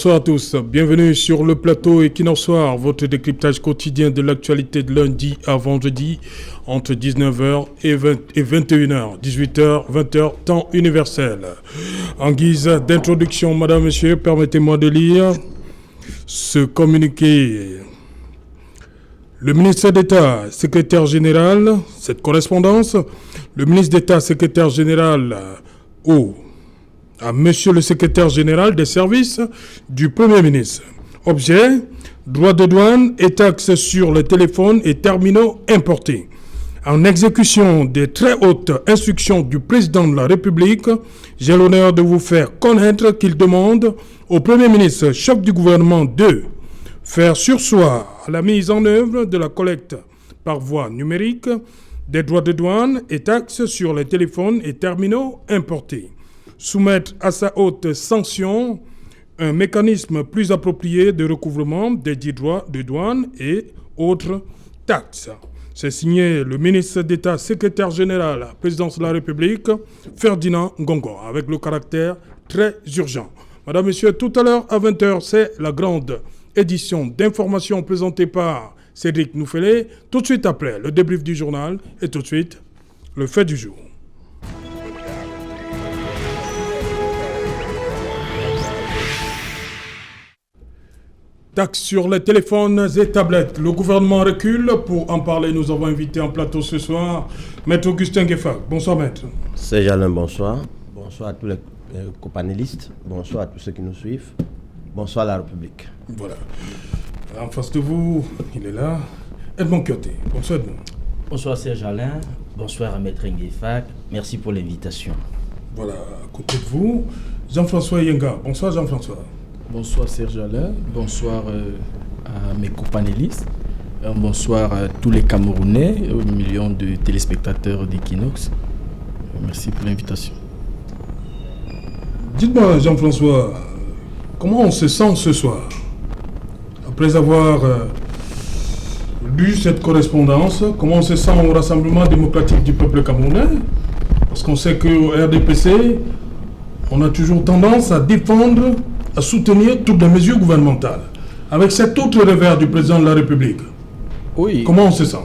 Bonsoir à tous, bienvenue sur le plateau Equinox Soir, votre décryptage quotidien de l'actualité de lundi à vendredi entre 19h et 21h, 18h, 20h, temps universel. En guise d'introduction, madame, monsieur, permettez-moi de lire ce communiqué. Le ministre d'État, secrétaire général, cette correspondance, le ministre d'État, secrétaire général à monsieur le secrétaire général des services du Premier ministre. Objet, droits de douane et taxes sur les téléphones et terminaux importés. En exécution des très hautes instructions du président de la République, j'ai l'honneur de vous faire connaître qu'il demande au Premier ministre, chef du gouvernement, de faire surseoir à la mise en œuvre de la collecte par voie numérique des droits de douane et taxes sur les téléphones et terminaux importés. Soumettre à sa haute sanction un mécanisme plus approprié de recouvrement des dits droits de douane et autres taxes. C'est signé le ministre d'État, secrétaire général à la présidence de la République, Ferdinand Ngongo, avec le caractère très urgent. Madame, Messieurs, tout à l'heure à 20h, c'est la grande édition d'information présentée par Cédric Noufélé. Tout de suite après, le débrief du journal et tout de suite, le fait du jour. Taxes sur les téléphones et tablettes. Le gouvernement recule. Pour en parler, nous avons invité en plateau ce soir Maître Augustin Gueffak. Bonsoir, Maître. C'est Jalin, bonsoir. Bonsoir à tous les copanélistes. Bonsoir à tous ceux qui nous suivent. Bonsoir à la République. Voilà. En face de vous, il est là. Edmond Kyoté. Bonsoir, Edmond. Bonsoir, Serge Alain. Bonsoir à Maître Ngueffak. Merci pour l'invitation. Voilà, à côté de vous, Jean-François Yenga. Bonsoir, Jean-François. Bonsoir Serge Alain, bonsoir à mes copanélistes, bonsoir à tous les Camerounais, aux millions de téléspectateurs d'Equinox. Merci pour l'invitation. Dites-moi Jean-François, comment on se sent ce soir après avoir lu cette correspondance? Comment on se sent au Rassemblement démocratique du peuple camerounais? Parce qu'on sait qu'au RDPC, on a toujours tendance à défendre, à soutenir toutes les mesures gouvernementales. Avec cet autre revers du président de la République, oui. Comment on se sent?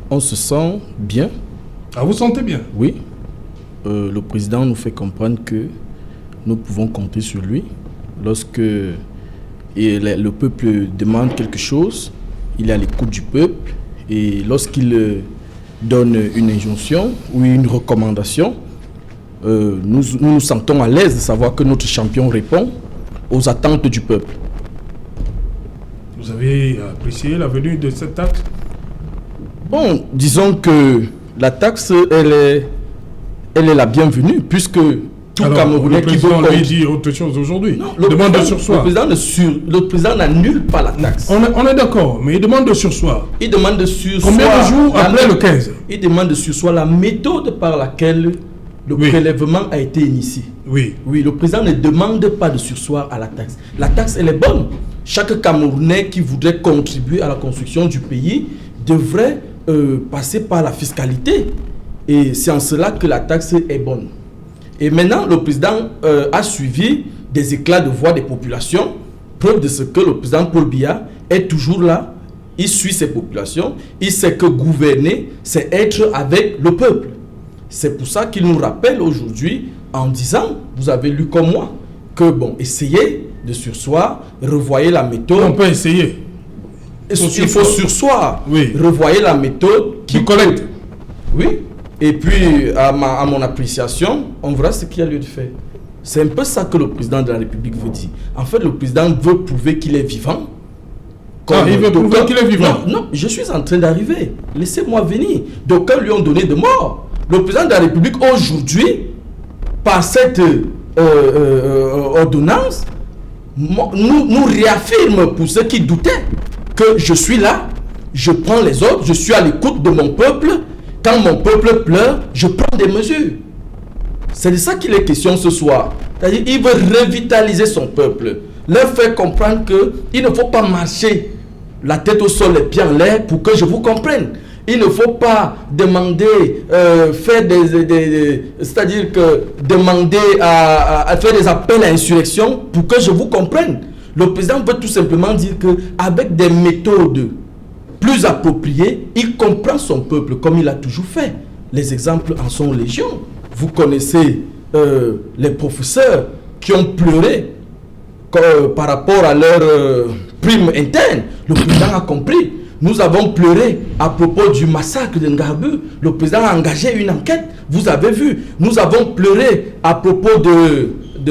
On se sent bien. Ah, vous sentez bien? Oui. Le président nous fait comprendre que nous pouvons compter sur lui. Lorsque le peuple demande quelque chose, il est à l'écoute du peuple. Et lorsqu'il donne une injonction ou une recommandation, nous nous sentons à l'aise de savoir que notre champion répond aux attentes du peuple. Vous avez apprécié la venue de cette taxe? Bon, disons que la taxe, elle est la bienvenue, puisque tout Camerounais qui veut... Le président lui dit autre chose aujourd'hui. Il demande de surseoir. Le président n'annule pas la taxe. On est d'accord, mais il demande de surseoir. Il demande de surseoir... Combien de jours après le 15? Il demande de surseoir la méthode par laquelle le prélèvement a été initié. Oui. Oui, le président ne demande pas de surseoir à la taxe. La taxe, elle est bonne. Chaque Camerounais qui voudrait contribuer à la construction du pays devrait passer par la fiscalité. Et c'est en cela que la taxe est bonne. Et maintenant, le président a suivi des éclats de voix des populations. Preuve de ce que le président Paul Biya est toujours là. Il suit ses populations. Il sait que gouverner, c'est être avec le peuple. C'est pour ça qu'il nous rappelle aujourd'hui en disant, vous avez lu comme moi, que bon, essayez de surseoir, revoyez la méthode. On peut essayer. Il faut surseoir, oui. Revoyez la méthode qui collecte. Oui. Et puis, à mon appréciation, on verra ce qu'il y a lieu de faire. C'est un peu ça que le président de la République veut dire. En fait, le président veut prouver qu'il est vivant. Il veut prouver qu'il est vivant. Non, je suis en train d'arriver. Laissez-moi venir. D'aucuns lui ont donné de mort. Le président de la République, aujourd'hui, par cette ordonnance, nous réaffirme pour ceux qui doutaient que je suis là, je prends les ordres, je suis à l'écoute de mon peuple. Quand mon peuple pleure, je prends des mesures. C'est de ça qu'il est question ce soir. C'est-à-dire qu'il veut revitaliser son peuple, leur faire comprendre qu'il ne faut pas marcher la tête au sol, les pieds en l'air pour que je vous comprenne. Il ne faut pas demander, faire c'est-à-dire que demander à faire des appels à insurrection pour que je vous comprenne. Le président veut tout simplement dire qu'avec des méthodes plus appropriées, il comprend son peuple comme il a toujours fait. Les exemples en sont légion. Vous connaissez les professeurs qui ont pleuré par rapport à leur prime interne. Le président a compris. Nous avons pleuré à propos du massacre de Ngarbu. Le président a engagé une enquête. Vous avez vu. Nous avons pleuré à propos du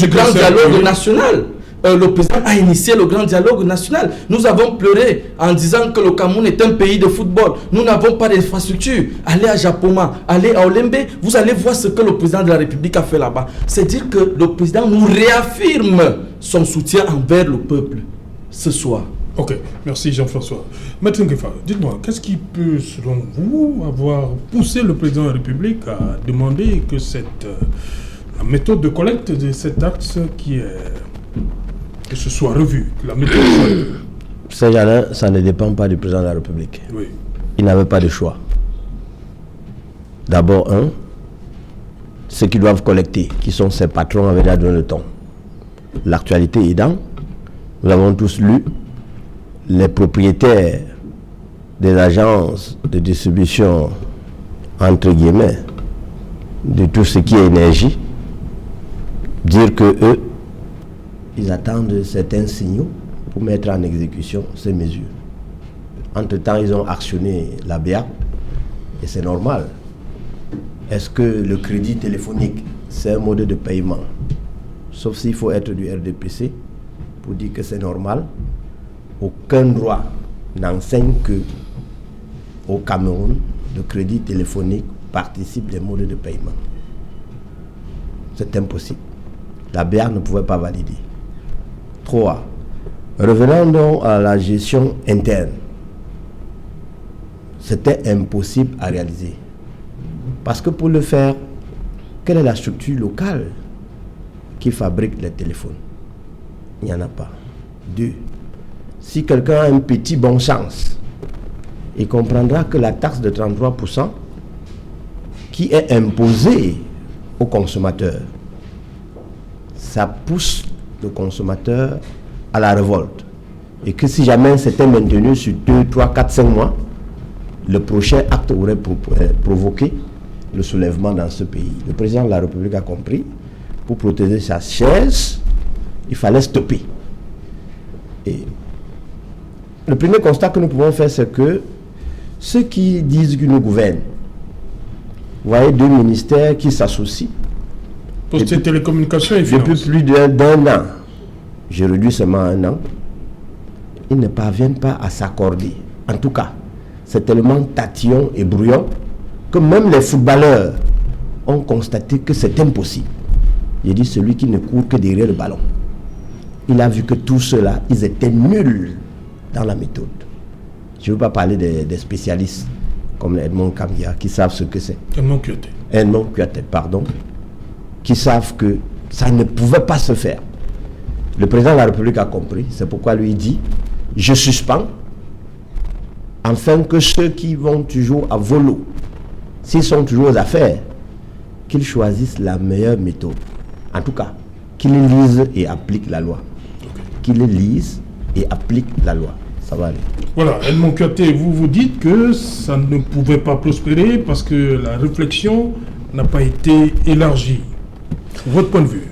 grand dialogue national. Le président a initié le grand dialogue national. Nous avons pleuré en disant que le Cameroun est un pays de football. Nous n'avons pas d'infrastructure. Allez à Japoma, allez à Olembe, vous allez voir ce que le président de la République a fait là-bas. C'est dire que le président nous réaffirme son soutien envers le peuple ce soir. Ok, merci Jean-François. Maître Ngefa, dites-moi, qu'est-ce qui peut, selon vous, avoir poussé le président de la République à demander que la méthode de collecte de cette taxe que ce soit revu, que la méthode soit revue? Ça ne dépend pas du président de la République. Oui. Il n'avait pas de choix. D'abord, ceux qui doivent collecter, qui sont ses patrons, avaient déjà donné le temps. L'actualité aidant, nous avons tous lu les propriétaires des agences de distribution, entre guillemets, de tout ce qui est énergie, dire que eux, ils attendent certains signaux pour mettre en exécution ces mesures. Entre-temps, ils ont actionné la BA et c'est normal. Est-ce que le crédit téléphonique, c'est un mode de paiement? Sauf s'il faut être du RDPC pour dire que c'est normal. Aucun droit n'enseigne que au Cameroun, le crédit téléphonique participe des modes de paiement. C'est impossible. La BA ne pouvait pas valider. 3. Revenons donc à la gestion interne. C'était impossible à réaliser. Parce que pour le faire, quelle est la structure locale qui fabrique les téléphones? Il n'y en a pas. 2. Si quelqu'un a un petit bon sens, il comprendra que la taxe de 33% qui est imposée aux consommateurs, ça pousse le consommateur à la révolte. Et que si jamais c'était maintenu sur 2, 3, 4, 5 mois, le prochain acte aurait provoqué le soulèvement dans ce pays. Le président de la République a compris, pour protéger sa chaise, il fallait stopper. Et le premier constat que nous pouvons faire, c'est que ceux qui disent qu'ils nous gouvernent, vous voyez 2 ministères qui s'associent. Poste et télécommunications et finances. Depuis plus d'un an, je réduis seulement un an, ils ne parviennent pas à s'accorder. En tout cas, c'est tellement tatillon et brouillon que même les footballeurs ont constaté que c'est impossible. J'ai dit celui qui ne court que derrière le ballon. Il a vu que tous ceux-là, ils étaient nuls dans la méthode. Je ne veux pas parler des spécialistes comme Edmond Kamia qui savent ce que c'est. Edmond Kouyaté, pardon. Qui savent que ça ne pouvait pas se faire. Le président de la République a compris, c'est pourquoi lui dit je suspends, afin que ceux qui vont toujours à volo, s'ils sont toujours aux affaires, qu'ils choisissent la meilleure méthode. En tout cas, qu'ils lisent et appliquent la loi. Qu'ils lisent et appliquent la loi. Ça va aller. Voilà, Edmond Kouyaté, vous dites que ça ne pouvait pas prospérer parce que la réflexion n'a pas été élargie. Votre point de vue?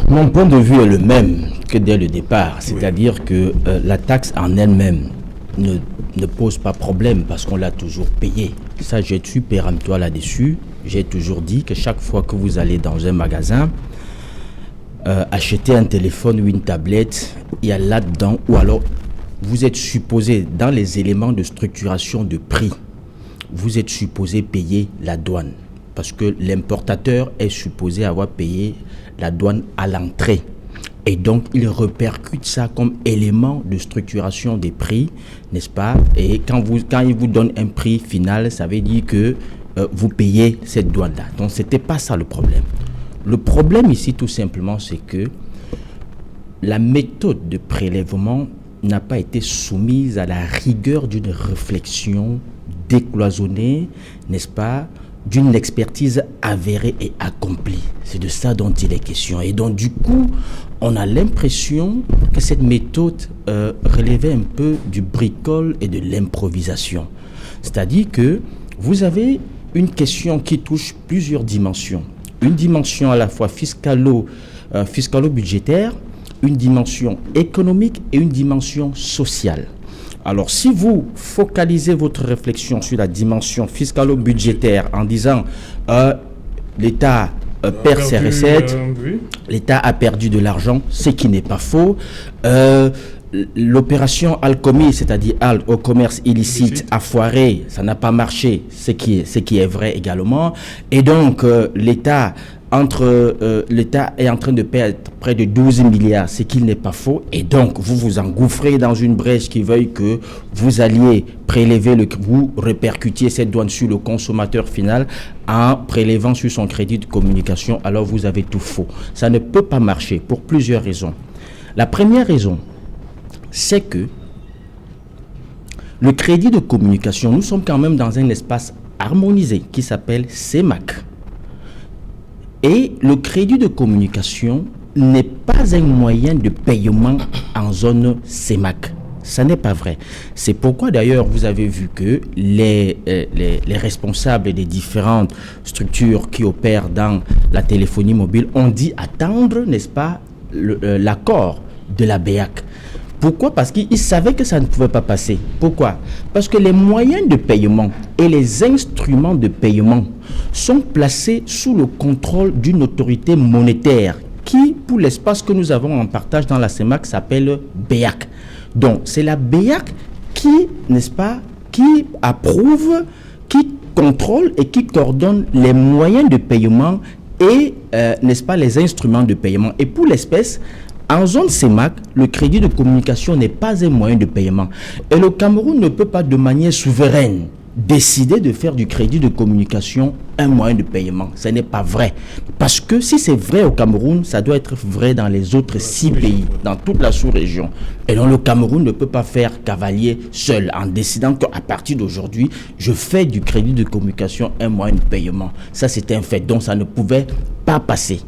Mon point de vue est le même que dès le départ, c'est-à-dire que la taxe en elle-même ne pose pas problème parce qu'on l'a toujours payée. Ça, je suis péremptoire là-dessus. J'ai toujours dit que chaque fois que vous allez dans un magasin, acheter un téléphone ou une tablette, il y a là-dedans, ou alors vous êtes supposé, dans les éléments de structuration de prix, vous êtes supposé payer la douane. Parce que l'importateur est supposé avoir payé la douane à l'entrée. Et donc, il répercute ça comme élément de structuration des prix, n'est-ce pas? Et quand il vous donne un prix final, ça veut dire que vous payez cette douane-là. Donc, ce n'était pas ça le problème. Le problème ici, tout simplement, c'est que la méthode de prélèvement n'a pas été soumise à la rigueur d'une réflexion décloisonnée, n'est-ce pas, d'une expertise avérée et accomplie. C'est de ça dont il est question. Et donc, du coup, on a l'impression que cette méthode relevait un peu du bricole et de l'improvisation. C'est-à-dire que vous avez une question qui touche plusieurs dimensions. Une dimension à la fois fiscalo-budgétaire, une dimension économique et une dimension sociale. Alors, si vous focalisez votre réflexion sur la dimension fiscalo-budgétaire en disant l'État perd ses recettes, l'État a perdu de l'argent, ce qui n'est pas faux. L'opération Alcomi, c'est-à-dire au commerce illicite, a foiré, ça n'a pas marché, ce qui est vrai également. Et donc, l'État est en train de perdre près de 12 milliards, ce qui n'est pas faux. Et donc, vous vous engouffrez dans une brèche qui veuille que vous alliez vous répercutiez cette douane sur le consommateur final en prélevant sur son crédit de communication. Alors, vous avez tout faux. Ça ne peut pas marcher pour plusieurs raisons. La première raison, c'est que le crédit de communication, nous sommes quand même dans un espace harmonisé qui s'appelle CEMAC. Et le crédit de communication n'est pas un moyen de paiement en zone CEMAC. Ça n'est pas vrai. C'est pourquoi d'ailleurs vous avez vu que les responsables des différentes structures qui opèrent dans la téléphonie mobile ont dit attendre, n'est-ce pas, l'accord de la BEAC. Pourquoi? Parce qu'ils savaient que ça ne pouvait pas passer. Pourquoi? Parce que les moyens de paiement et les instruments de paiement sont placés sous le contrôle d'une autorité monétaire qui, pour l'espace que nous avons en partage dans la CEMAC, s'appelle BEAC. Donc, c'est la BEAC qui, n'est-ce pas, qui approuve, qui contrôle et qui coordonne les moyens de paiement et, n'est-ce pas, les instruments de paiement. Et pour l'espèce, en zone CEMAC, le crédit de communication n'est pas un moyen de paiement. Et le Cameroun ne peut pas de manière souveraine décider de faire du crédit de communication un moyen de paiement. Ce n'est pas vrai. Parce que si c'est vrai au Cameroun, ça doit être vrai dans les autres 6 pays, dans toute la sous-région. Et donc le Cameroun ne peut pas faire cavalier seul en décidant qu'à partir d'aujourd'hui, je fais du crédit de communication un moyen de paiement. Ça, c'est un fait. Donc ça ne pouvait pas passer.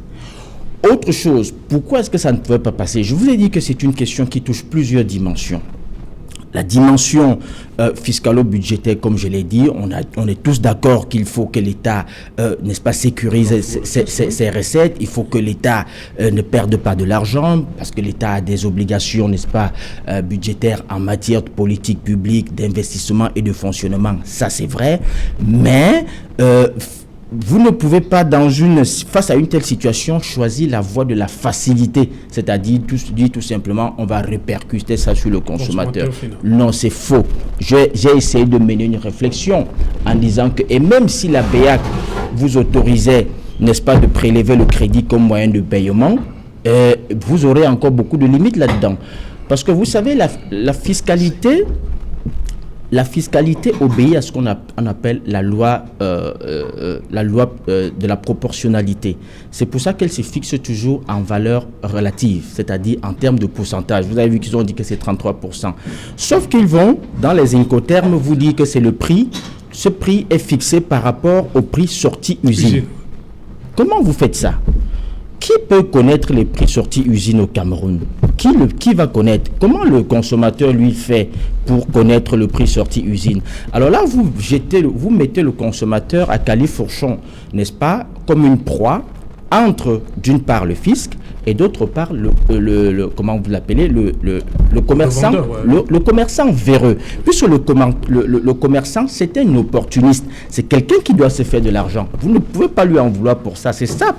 Autre chose, pourquoi est-ce que ça ne pouvait pas passer? Je vous ai dit que c'est une question qui touche plusieurs dimensions. La dimension fiscalo-budgétaire, comme je l'ai dit, on est tous d'accord qu'il faut que l'État, n'est-ce pas, sécurise ses recettes. Il faut que l'État ne perde pas de l'argent parce que l'État a des obligations, n'est-ce pas, budgétaires en matière de politique publique, d'investissement et de fonctionnement. Ça, c'est vrai. Mais vous ne pouvez pas, face à une telle situation, choisir la voie de la facilité, c'est-à-dire dire tout simplement on va répercuter ça sur le consommateur. Non, c'est faux. J'ai essayé de mener une réflexion en disant que, et même si la BEAC vous autorisait, n'est-ce pas, de prélever le crédit comme moyen de paiement, vous aurez encore beaucoup de limites là-dedans. Parce que vous savez, la fiscalité obéit à ce qu'on appelle la loi de la proportionnalité. C'est pour ça qu'elle se fixe toujours en valeur relative, c'est-à-dire en termes de pourcentage. Vous avez vu qu'ils ont dit que c'est 33%. Sauf qu'ils vont, dans les incoterms, vous dire que c'est le prix. Ce prix est fixé par rapport au prix sorti usine. Comment vous faites ça? Qui peut connaître les prix sortis usine au Cameroun? Qui va connaître? Comment le consommateur, lui, fait pour connaître le prix sorti usine? Alors là, vous mettez le consommateur à califourchon, n'est-ce pas, comme une proie, entre, d'une part, le fisc, et d'autre part, comment vous l'appelez, le commerçant, le commerçant véreux. Puisque le commerçant, c'est un opportuniste. C'est quelqu'un qui doit se faire de l'argent. Vous ne pouvez pas lui en vouloir pour ça. C'est ça,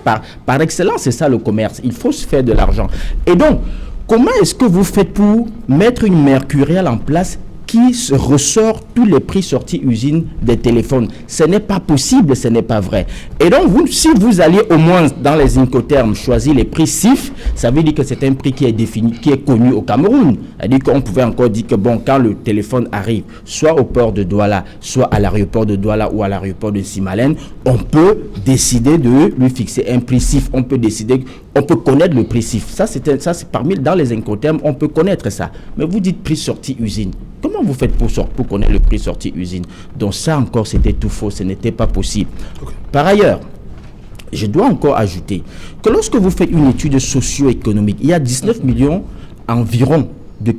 par excellence, c'est ça le commerce. Il faut se faire de l'argent. Et donc, comment est-ce que vous faites pour mettre une mercuriale en place qui ressort tous les prix sortis usine des téléphones? Ce n'est pas possible, ce n'est pas vrai. Et donc, si vous alliez au moins dans les incoterms choisir les prix CIF, ça veut dire que c'est un prix qui est défini, qui est connu au Cameroun. C'est-à-dire qu'on pouvait encore dire que bon, quand le téléphone arrive, soit au port de Douala, soit à l'aéroport de Douala ou à l'aéroport de Simalène, on peut décider de lui fixer un prix CIF. On peut connaître le prix CIF. Ça, c'est parmi dans les incoterms, on peut connaître ça. Mais vous dites prix sorti usine. Comment vous faites pour connaître prix sortie usine. Donc ça encore, c'était tout faux, ce n'était pas possible. Par ailleurs, je dois encore ajouter que lorsque vous faites une étude socio-économique, il y a 19 millions environ de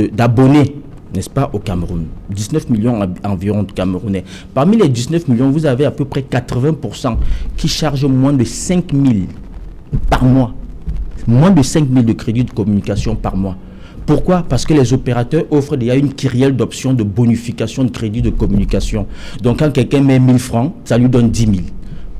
d'abonnés, n'est-ce pas, au Cameroun. 19 millions environ de Camerounais. Parmi les 19 millions, vous avez à peu près 80% qui chargent moins de 5 000 par mois. Moins de 5 000 de crédits de communication par mois. Pourquoi? Parce que les opérateurs offrent déjà une kyrielle d'options de bonification de crédits de communication. Donc quand quelqu'un met 1000 francs, ça lui donne 10 000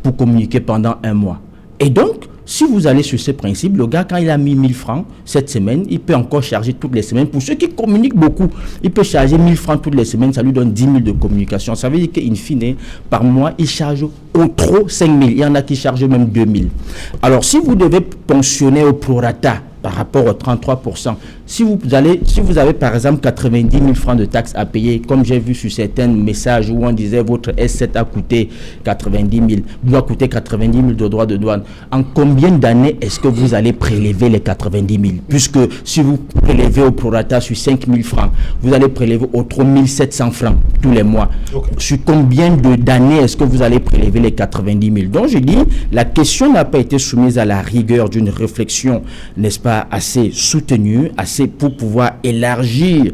pour communiquer pendant un mois. Et donc, si vous allez sur ce principe, le gars, quand il a mis 1000 francs cette semaine, il peut encore charger toutes les semaines. Pour ceux qui communiquent beaucoup, il peut charger 1000 francs toutes les semaines, ça lui donne 10 000 de communication. Ça veut dire qu'in fine, par mois, il charge au trop 5 000. Il y en a qui chargent même 2 000. Alors, si vous devez pensionner au prorata par rapport aux 33%, si vous avez par exemple 90 000 francs de taxes à payer, comme j'ai vu sur certains messages où on disait votre S7 a coûté 90 000, doit coûter 90 000 de droits de douane, en combien d'années est-ce que vous allez prélever les 90 000? Puisque si vous prélevez au prorata sur 5 000 francs, vous allez prélever au 3 700 francs tous les mois. Okay. Sur combien d'années est-ce que vous allez prélever les 90 000? Donc je dis, la question n'a pas été soumise à la rigueur d'une réflexion, n'est-ce pas, assez soutenue, assez pour pouvoir élargir,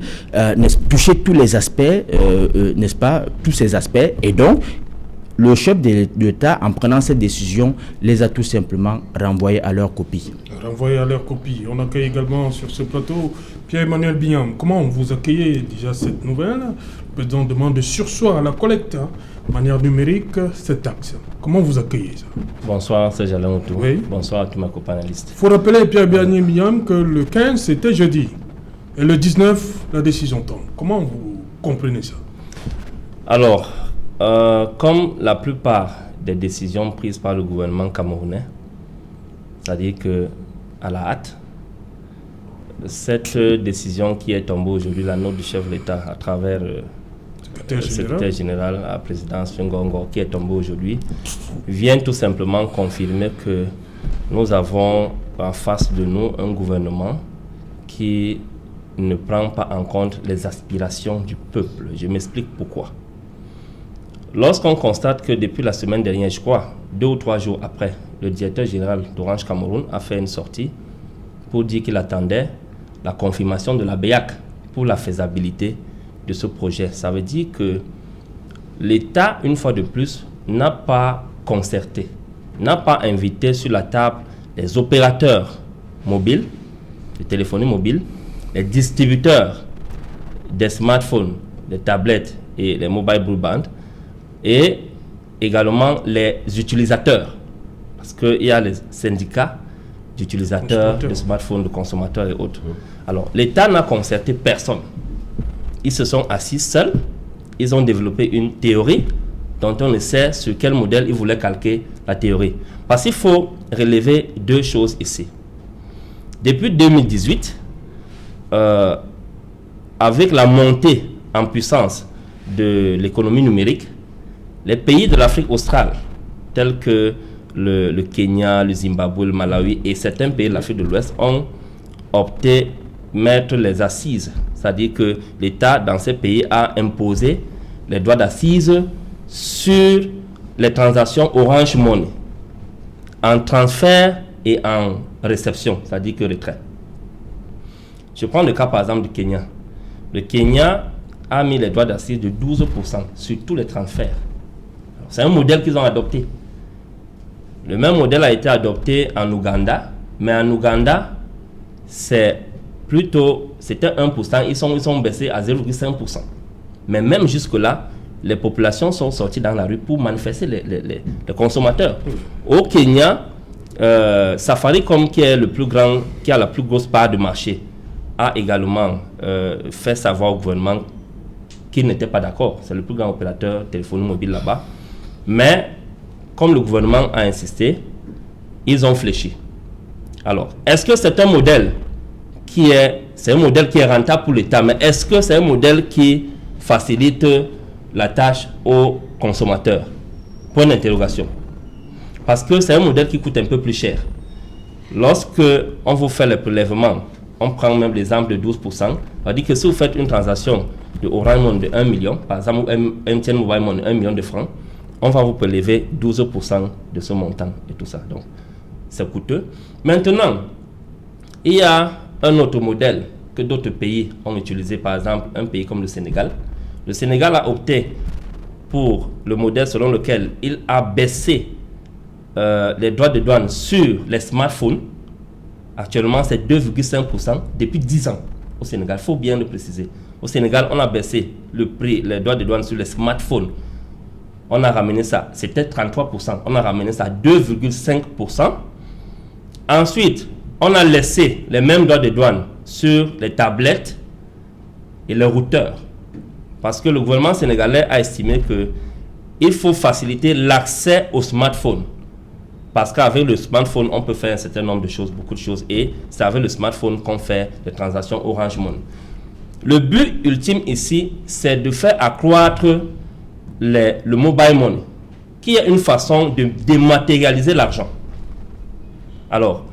toucher tous les aspects, n'est-ce pas, tous ces aspects. Et donc, le chef de l'État, en prenant cette décision, les a tout simplement renvoyés à leur copie. Renvoyés à leur copie. On accueille également sur ce plateau Pierre-Emmanuel Biam. Comment vous accueillez déjà cette nouvelle? Le président demande de surseoir à la collecte, de manière numérique, cette taxe. Comment vous accueillez ça? Bonsoir, c'est Jalin Outou. Oui. Bonsoir à tous mes copanélistes. Il faut rappeler, Pierre-Emmanuel Biam, que le 15, c'était jeudi. Et le 19, la décision tombe. Comment vous comprenez ça? Alors, comme la plupart des décisions prises par le gouvernement camerounais, c'est-à-dire qu'à la hâte, cette décision qui est tombée aujourd'hui, la note du chef de l'État à travers le secrétaire général à la présidence Ngongo, qui est tombée aujourd'hui, vient tout simplement confirmer que nous avons en face de nous un gouvernement qui ne prend pas en compte les aspirations du peuple. Je m'explique pourquoi. Lorsqu'on constate que depuis la semaine dernière, je crois, 2 ou 3 jours après, le directeur général d'Orange Cameroun a fait une sortie pour dire qu'il attendait la confirmation de la BEAC pour la faisabilité de ce projet. Ça veut dire que l'État, une fois de plus, n'a pas concerté, n'a pas invité sur la table les opérateurs mobiles, de téléphonie mobile, les distributeurs des smartphones, des tablettes et les mobile broadband, et également les utilisateurs, parce qu'il y a les syndicats d'utilisateurs de smartphones, de consommateurs et autres. Alors, l'État n'a concerté personne. Ils se sont assis seuls, ils ont développé une théorie dont on ne sait sur quel modèle ils voulaient calquer la théorie. Parce qu'il faut relever 2 choses ici. Depuis 2018, avec la montée en puissance de l'économie numérique, les pays de l'Afrique australe, tels que le Kenya, le Zimbabwe, le Malawi et certains pays de l'Afrique de l'Ouest ont opté mettre les assises. C'est-à-dire que l'État dans ces pays a imposé les droits d'assises sur les transactions Orange Money, en transfert et en réception, c'est-à-dire que retrait. Je prends le cas par exemple du Kenya. Le Kenya a mis les droits d'assises de 12% sur tous les transferts. C'est un modèle qu'ils ont adopté. Le même modèle a été adopté en Ouganda, mais en Ouganda, c'était 1%, ils sont baissés à 0,5%. Mais même jusque-là, les populations sont sorties dans la rue pour manifester les consommateurs. Au Kenya, Safaricom, qui est le plus grand, qui a la plus grosse part de marché, a également fait savoir au gouvernement qu'il n'était pas d'accord. C'est le plus grand opérateur téléphonie mobile là-bas. Mais, comme le gouvernement a insisté, ils ont fléchi. Alors, est-ce que c'est un modèle qui est rentable pour l'État, mais est-ce que c'est un modèle qui facilite la tâche aux consommateurs? Point d'interrogation. Parce que c'est un modèle qui coûte un peu plus cher. Lorsque on vous fait le prélèvement, on prend même l'exemple de 12%. On dit que si vous faites une transaction de Orange Money de 1 million, par exemple, MTN Mobile Money 1 million de francs, on va vous prélever 12% de ce montant et tout ça. Donc, c'est coûteux. Maintenant, il y a un autre modèle que d'autres pays ont utilisé, par exemple, un pays comme le Sénégal. Le Sénégal a opté pour le modèle selon lequel il a baissé les droits de douane sur les smartphones. Actuellement, c'est 2,5% depuis 10 ans au Sénégal. Il faut bien le préciser. Au Sénégal, on a baissé le prix, les droits de douane sur les smartphones. On a ramené ça, c'était 33%. On a ramené ça à 2,5%. Ensuite, on a laissé les mêmes droits de douane sur les tablettes et les routeurs. Parce que le gouvernement sénégalais a estimé qu'il faut faciliter l'accès au smartphone. Parce qu'avec le smartphone, on peut faire un certain nombre de choses, beaucoup de choses. Et c'est avec le smartphone qu'on fait les transactions Orange Money. Le but ultime ici, c'est de faire accroître le mobile money, qui est une façon de dématérialiser l'argent. Alors,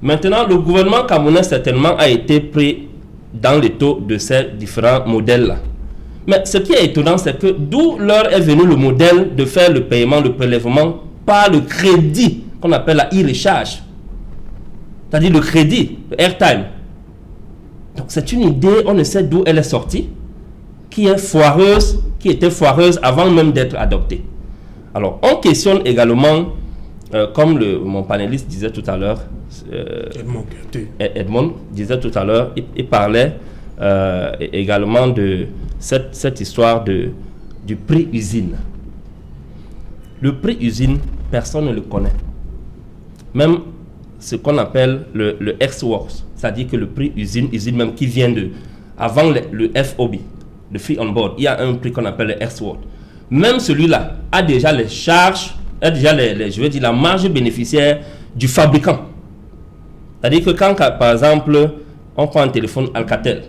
maintenant, le gouvernement camerounais certainement a été pris dans les taux de ces différents modèles-là. Mais ce qui est étonnant, c'est que d'où leur est venu le modèle de faire le paiement, le prélèvement par le crédit qu'on appelle la e-recharge. C'est-à-dire le crédit, le airtime. Donc c'est une idée, on ne sait d'où elle est sortie, qui est foireuse, qui était foireuse avant même d'être adoptée. Alors on questionne également, comme mon panéliste disait tout à l'heure, Edmond disait tout à l'heure, il parlait également de cette histoire du prix usine. Le prix usine, personne ne le connaît. Même ce qu'on appelle le X-Works, c'est-à-dire que le prix usine même qui vient avant le FOB, le Free On Board, il y a un prix qu'on appelle le X-Works. Même celui-là a déjà les charges, a déjà la marge bénéficiaire du fabricant. C'est-à-dire que quand, par exemple, on prend un téléphone Alcatel,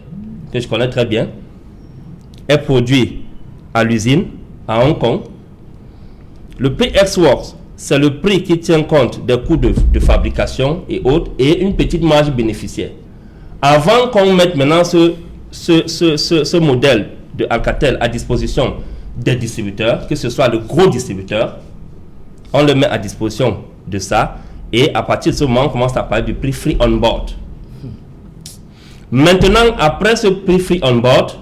que je connais très bien, est produit à l'usine, à Hong Kong, le prix X-Works, c'est le prix qui tient compte des coûts de fabrication et autres, et une petite marge bénéficiaire. Avant qu'on mette maintenant ce modèle de Alcatel à disposition des distributeurs, que ce soit le gros distributeur, on le met à disposition de ça, et à partir de ce moment, on commence à parler du prix Free On Board. Maintenant, après ce prix Free On Board,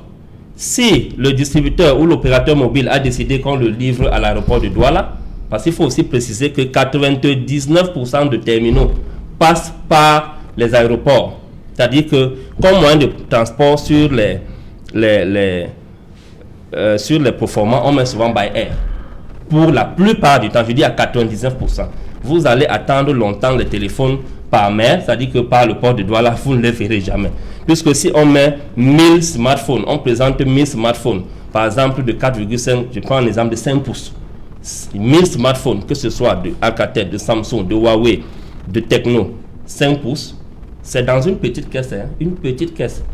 si le distributeur ou l'opérateur mobile a décidé qu'on le livre à l'aéroport de Douala, parce qu'il faut aussi préciser que 99% de terminaux passent par les aéroports. C'est-à-dire que comme moyen de transport sur les performants, on met souvent by air. Pour la plupart du temps, je dis à 99%. Vous allez attendre longtemps les téléphones par mer, c'est-à-dire que par le port de Douala, vous ne les verrez jamais. Puisque si on met 1000 smartphones, on présente 1000 smartphones, par exemple de 4,5, je prends un exemple de 5 pouces. 1000 smartphones, que ce soit de Alcatel, de Samsung, de Huawei, de Tecno, 5 pouces, c'est dans une petite caisse, une petite caisse.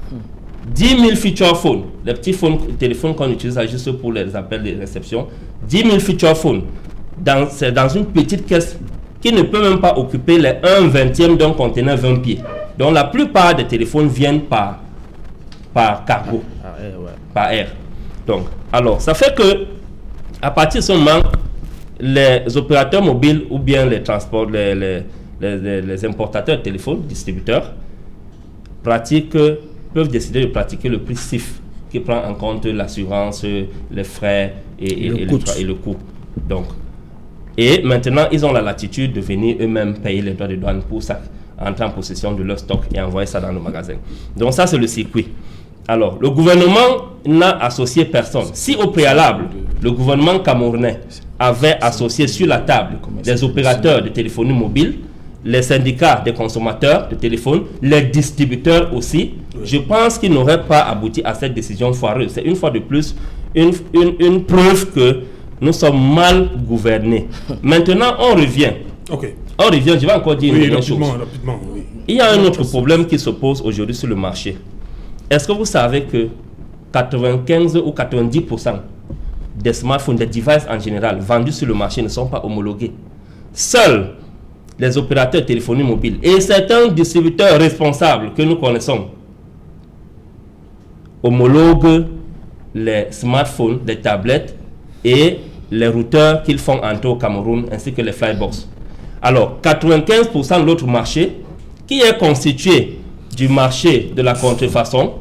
10 000 feature phones, les petits téléphones qu'on utilise juste pour les appels de réception, 10 000 feature phones, c'est dans une petite caisse qui ne peut même pas occuper les 1/20 d'un conteneur 20 pieds. Donc la plupart des téléphones viennent par cargo, par air. Donc, alors, ça fait que à partir de ce moment, les opérateurs mobiles ou bien les transports, les importateurs de téléphones, distributeurs, peuvent décider de pratiquer le prix CIF qui prend en compte l'assurance, les frais et le coût. Donc, et maintenant, ils ont la latitude de venir eux-mêmes payer les droits de douane pour ça, entrer en possession de leur stock et envoyer ça dans le magasin. Donc ça, c'est le circuit. Alors, le gouvernement n'a associé personne. Si au préalable, le gouvernement camerounais avait associé sur la table les opérateurs de téléphonie mobile, les syndicats des consommateurs de téléphone, les distributeurs aussi, je pense qu'il n'aurait pas abouti à cette décision foireuse. C'est une fois de plus une preuve que nous sommes mal gouvernés. Maintenant, on revient. On revient, je vais encore dire une chose. Rapidement, oui. Il y a un autre problème qui se pose aujourd'hui sur le marché. Est-ce que vous savez que 95 ou 90% des smartphones, des devices en général vendus sur le marché ne sont pas homologués? Seuls les opérateurs de téléphonie mobile et certains distributeurs responsables que nous connaissons homologuent les smartphones, les tablettes et les routeurs qu'ils font entrer au Cameroun ainsi que les flybox. Alors, 95% de l'autre marché qui est constitué du marché de la contrefaçon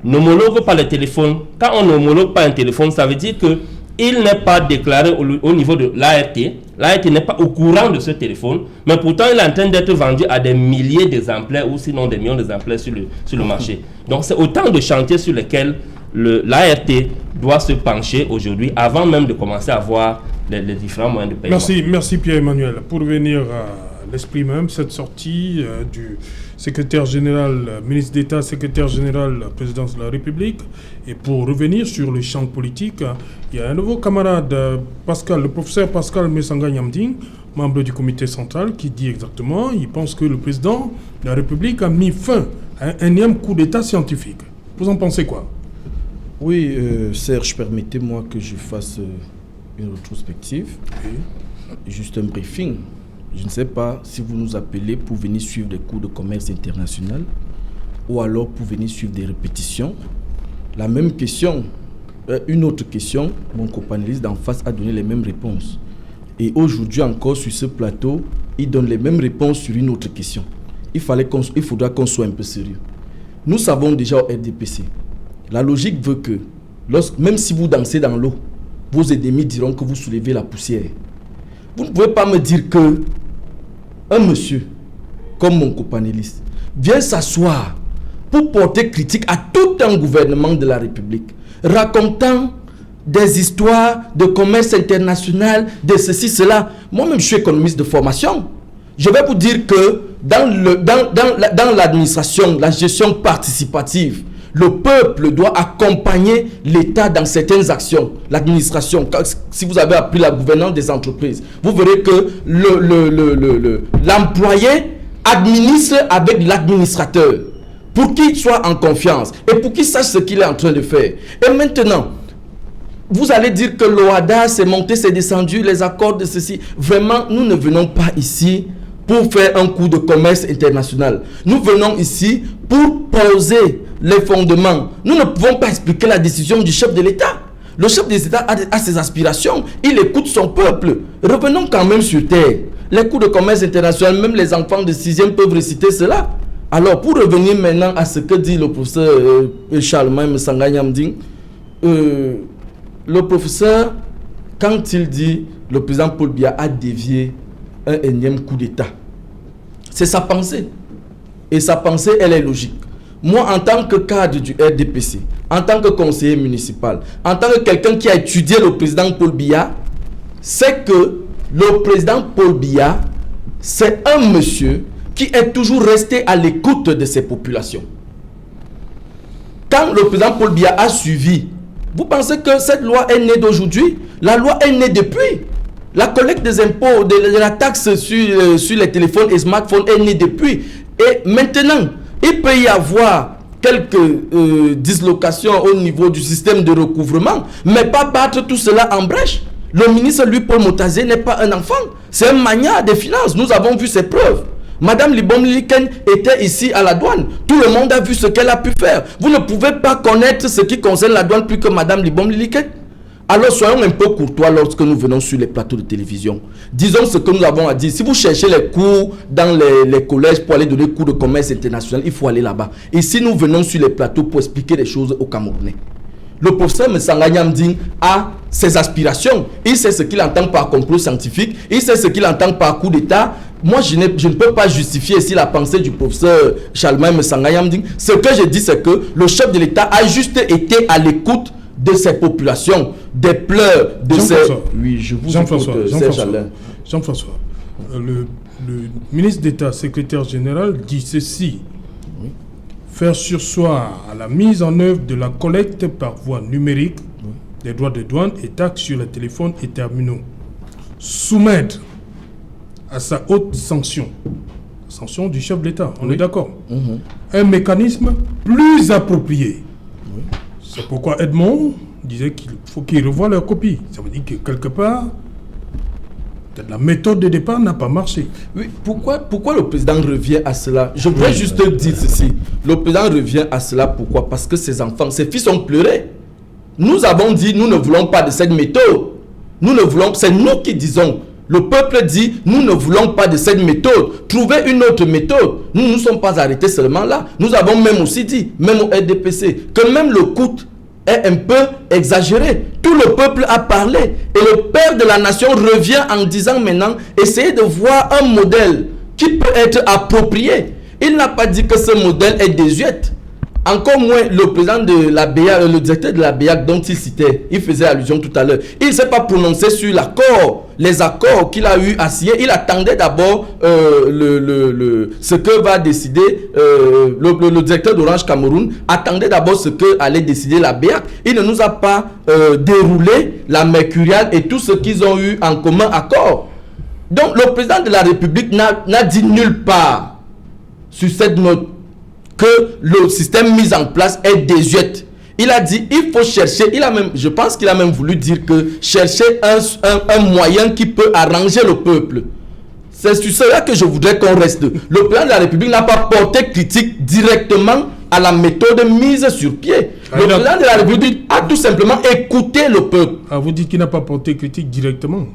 n'homologue pas les téléphones. Quand on n'homologue pas un téléphone, ça veut dire qu'il n'est pas déclaré au niveau de l'ART. L'ART n'est pas au courant de ce téléphone, mais pourtant il est en train d'être vendu à des milliers d'exemplaires ou sinon des millions d'exemplaires sur le marché. Donc c'est autant de chantiers sur lesquels l'ART doit se pencher aujourd'hui avant même de commencer à voir les différents moyens de paiement. Merci Pierre-Emmanuel. Pour revenir à l'esprit même, cette sortie du secrétaire général, ministre d'État, secrétaire général, présidence de la République, et pour revenir sur le champ politique, il y a un nouveau camarade, le professeur Pascal Messanga Nyamding, membre du comité central, qui dit exactement, il pense que le président de la République a mis fin à un énième coup d'État scientifique. Vous en pensez quoi? Oui, Serge, permettez-moi que je fasse une rétrospective, juste un briefing. Je ne sais pas si vous nous appelez pour venir suivre des cours de commerce international ou alors pour venir suivre des répétitions. La même question, une autre question, mon copanéliste d'en face a donné les mêmes réponses. Et aujourd'hui encore sur ce plateau, il donne les mêmes réponses sur une autre question. Il faudra qu'on soit un peu sérieux. Nous savons déjà au RDPC, la logique veut que, même si vous dansez dans l'eau, vos ennemis diront que vous soulevez la poussière. Vous ne pouvez pas me dire que un monsieur, comme mon copanéliste, vient s'asseoir pour porter critique à tout un gouvernement de la République, racontant des histoires de commerce international, de ceci, cela. Moi-même, je suis économiste de formation. Je vais vous dire que dans l'administration, la gestion participative, le peuple doit accompagner l'État dans certaines actions. L'administration, si vous avez appris la gouvernance des entreprises, vous verrez que l'employé administre avec l'administrateur pour qu'il soit en confiance et pour qu'il sache ce qu'il est en train de faire. Et maintenant, vous allez dire que l'OADA s'est monté, s'est descendu, les accords de ceci. Vraiment, nous ne venons pas ici pour faire un coup de commerce international. Nous venons ici pour poser les fondements. Nous ne pouvons pas expliquer la décision du chef de l'État. Le chef de l'État a ses aspirations. Il écoute son peuple. Revenons quand même sur terre. Les coups de commerce international, même les enfants de 6e peuvent réciter cela. Alors, pour revenir maintenant à ce que dit le professeur Charlemagne Messanga Nyamding, le professeur, quand il dit le président Paul Biya a dévié un énième coup d'État, c'est sa pensée. Et sa pensée, elle est logique. Moi, en tant que cadre du RDPC, en tant que conseiller municipal, en tant que quelqu'un qui a étudié le président Paul Biya, c'est que le président Paul Biya, c'est un monsieur qui est toujours resté à l'écoute de ses populations. Quand le président Paul Biya a suivi, vous pensez que cette loi est née d'aujourd'hui? La loi est née depuis. La collecte des impôts, de la taxe sur les téléphones et smartphones est née depuis. Et maintenant, il peut y avoir quelques dislocations au niveau du système de recouvrement, mais pas battre tout cela en brèche. Le ministre, lui, Paul Motazé, n'est pas un enfant. C'est un magnat des finances. Nous avons vu ses preuves. Madame Libom Liliken était ici à la douane. Tout le monde a vu ce qu'elle a pu faire. Vous ne pouvez pas connaître ce qui concerne la douane plus que Madame Libom Liliken. Alors soyons un peu courtois lorsque nous venons sur les plateaux de télévision. Disons ce que nous avons à dire. Si vous cherchez les cours dans les collèges pour aller donner cours de commerce international, il faut aller là-bas. Ici, nous venons sur les plateaux pour expliquer les choses aux Camerounais. Le professeur Messanga Nyamding a ses aspirations. Il sait ce qu'il entend par complot scientifique. Il sait ce qu'il entend par coup d'État. Moi, je ne peux pas justifier ici la pensée du professeur Charlemagne Messanga Nyamding. Ce que je dis, c'est que le chef de l'État a juste été à l'écoute de ces populations, des pleurs, de ces... Oui, je vous écoute, Jean-François, le ministre d'État, secrétaire général, dit ceci. Oui. Faire surseoir à la mise en œuvre de la collecte par voie numérique des droits de douane et taxes sur les téléphones et terminaux. Soumettre à sa haute sanction, sanction du chef de l'État, on est d'accord, un mécanisme plus approprié. Oui. C'est pourquoi Edmond disait qu'il faut qu'ils revoient leur copie. Ça veut dire que quelque part, La méthode de départ n'a pas marché. Oui, pourquoi le président revient à cela? Je voudrais juste te dire ceci. Le président revient à cela, pourquoi? Parce que ses enfants, ses fils ont pleuré. Nous avons dit, nous ne voulons pas de cette méthode. Nous ne voulons, c'est nous qui disons. Le peuple dit, nous ne voulons pas de cette méthode. Trouvez une autre méthode. Nous ne nous sommes pas arrêtés seulement là. Nous avons même aussi dit, même au RDPC, que même le coût est un peu exagéré. Tout le peuple a parlé. Et le père de la nation revient en disant maintenant, essayez de voir un modèle qui peut être approprié. Il n'a pas dit que ce modèle est désuet. Encore moins le président de la BEAC, le directeur de la BEAC dont il citait, il faisait allusion tout à l'heure. Il ne s'est pas prononcé sur l'accord, les accords qu'il a eu à signer. Il attendait d'abord ce que va décider le directeur d'Orange Cameroun, attendait d'abord ce que allait décider la BEAC. Il ne nous a pas déroulé la Mercurial et tout ce qu'ils ont eu en commun accord. Donc le président de la République n'a dit nulle part sur cette note que le système mis en place est désuet. Il a dit il faut chercher, je pense qu'il a même voulu dire que chercher un moyen qui peut arranger le peuple. C'est sur cela que je voudrais qu'on reste. Le président de la République n'a pas porté critique directement à la méthode mise sur pied. Le président de la République a tout simplement écouté le peuple. Ah, vous dites qu'il n'a pas porté critique directement?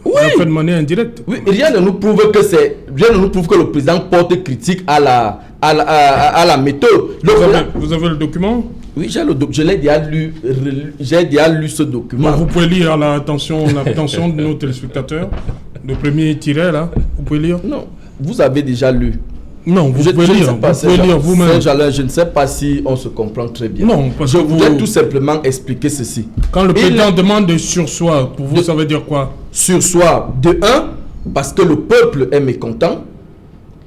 Oui. Il a fait de manière indirecte. Oui, rien ne nous prouve que le président porte critique à la méthode. Vous avez le document? Oui, je l'ai déjà lu. J'ai déjà lu ce document. Bon, vous pouvez lire à l'attention de nos téléspectateurs. Le premier tiret là, vous pouvez lire? Non, vous avez déjà lu. Non, vous pouvez lire. Vous pouvez lire vous-même. Je ne sais pas si on se comprend très bien. Non, parce que je voudrais tout simplement expliquer ceci. Quand le président demande de sursoir, pour vous, ça veut dire quoi? Sursoir, de un, parce que le peuple est mécontent.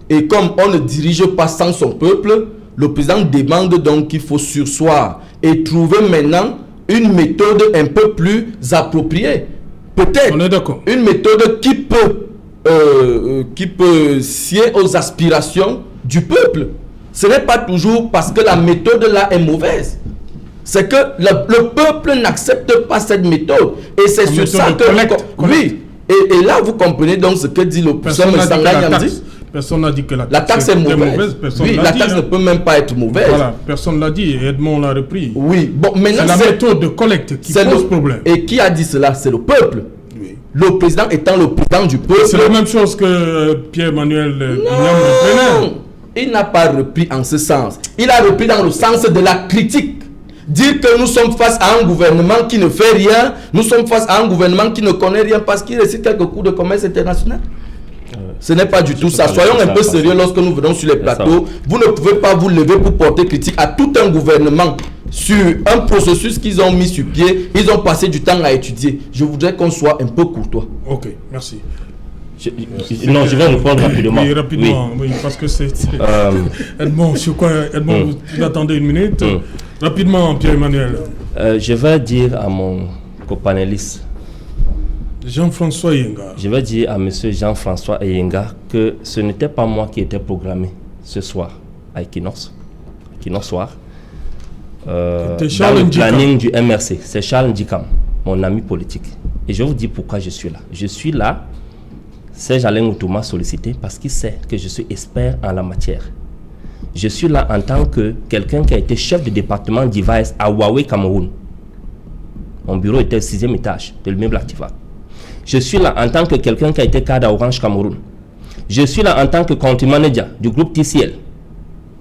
Et comme on ne dirige pas sans son peuple, le président demande donc qu'il faut sursoir et trouver maintenant une méthode un peu plus appropriée. Peut-être on est d'accord. Une méthode qui peut scier aux aspirations du peuple. Ce n'est pas toujours parce que la méthode là est mauvaise. C'est que le peuple n'accepte pas cette méthode. Et c'est sur ça que... Oui. Et là, vous comprenez donc ce que dit le président Sanganyamdi. Personne n'a dit que la taxe est mauvaise. Oui, la taxe ne peut même pas être mauvaise. Voilà, personne ne l'a dit. Edmond l'a repris. Oui, bon, maintenant c'est la méthode de collecte qui pose problème. Et qui a dit cela? C'est le peuple. Oui. Le président étant le président du peuple. C'est la même chose que Pierre-Emmanuel Bignam reprenait. Il n'a pas repris en ce sens. Il a repris dans le sens de la critique. Dire que nous sommes face à un gouvernement qui ne fait rien, nous sommes face à un gouvernement qui ne connaît rien parce qu'il récite quelques cours de commerce international. Ce n'est pas du tout ça. Soyons un peu sérieux lorsque nous venons sur les plateaux. Vous ne pouvez pas vous lever pour porter critique à tout un gouvernement sur un processus qu'ils ont mis sur pied. Ils ont passé du temps à étudier. Je voudrais qu'on soit un peu courtois. Ok, merci. Je vais répondre rapidement. Oui, rapidement, oui, parce que c'est... Edmond, sur quoi Edmond, vous attendez une minute. Rapidement, Pierre-Emmanuel. Je vais dire à mon copanéliste, Jean-François Yenga. Je vais dire à M. Jean-François Yenga que ce n'était pas moi qui était programmé ce soir à Equinox Soir. Dans le planning du MRC. C'est Charles Ndikam, mon ami politique. Et je vous dis pourquoi je suis là. Je suis là, Serge Alain Outouma sollicité parce qu'il sait que je suis expert en la matière. Je suis là en tant que quelqu'un qui a été chef de département device à Huawei Cameroun. Mon bureau était au 6e étage de l'immeuble Activa. Je suis là en tant que quelqu'un qui a été cadre à Orange Cameroun. Je suis là en tant que country manager du groupe TCL,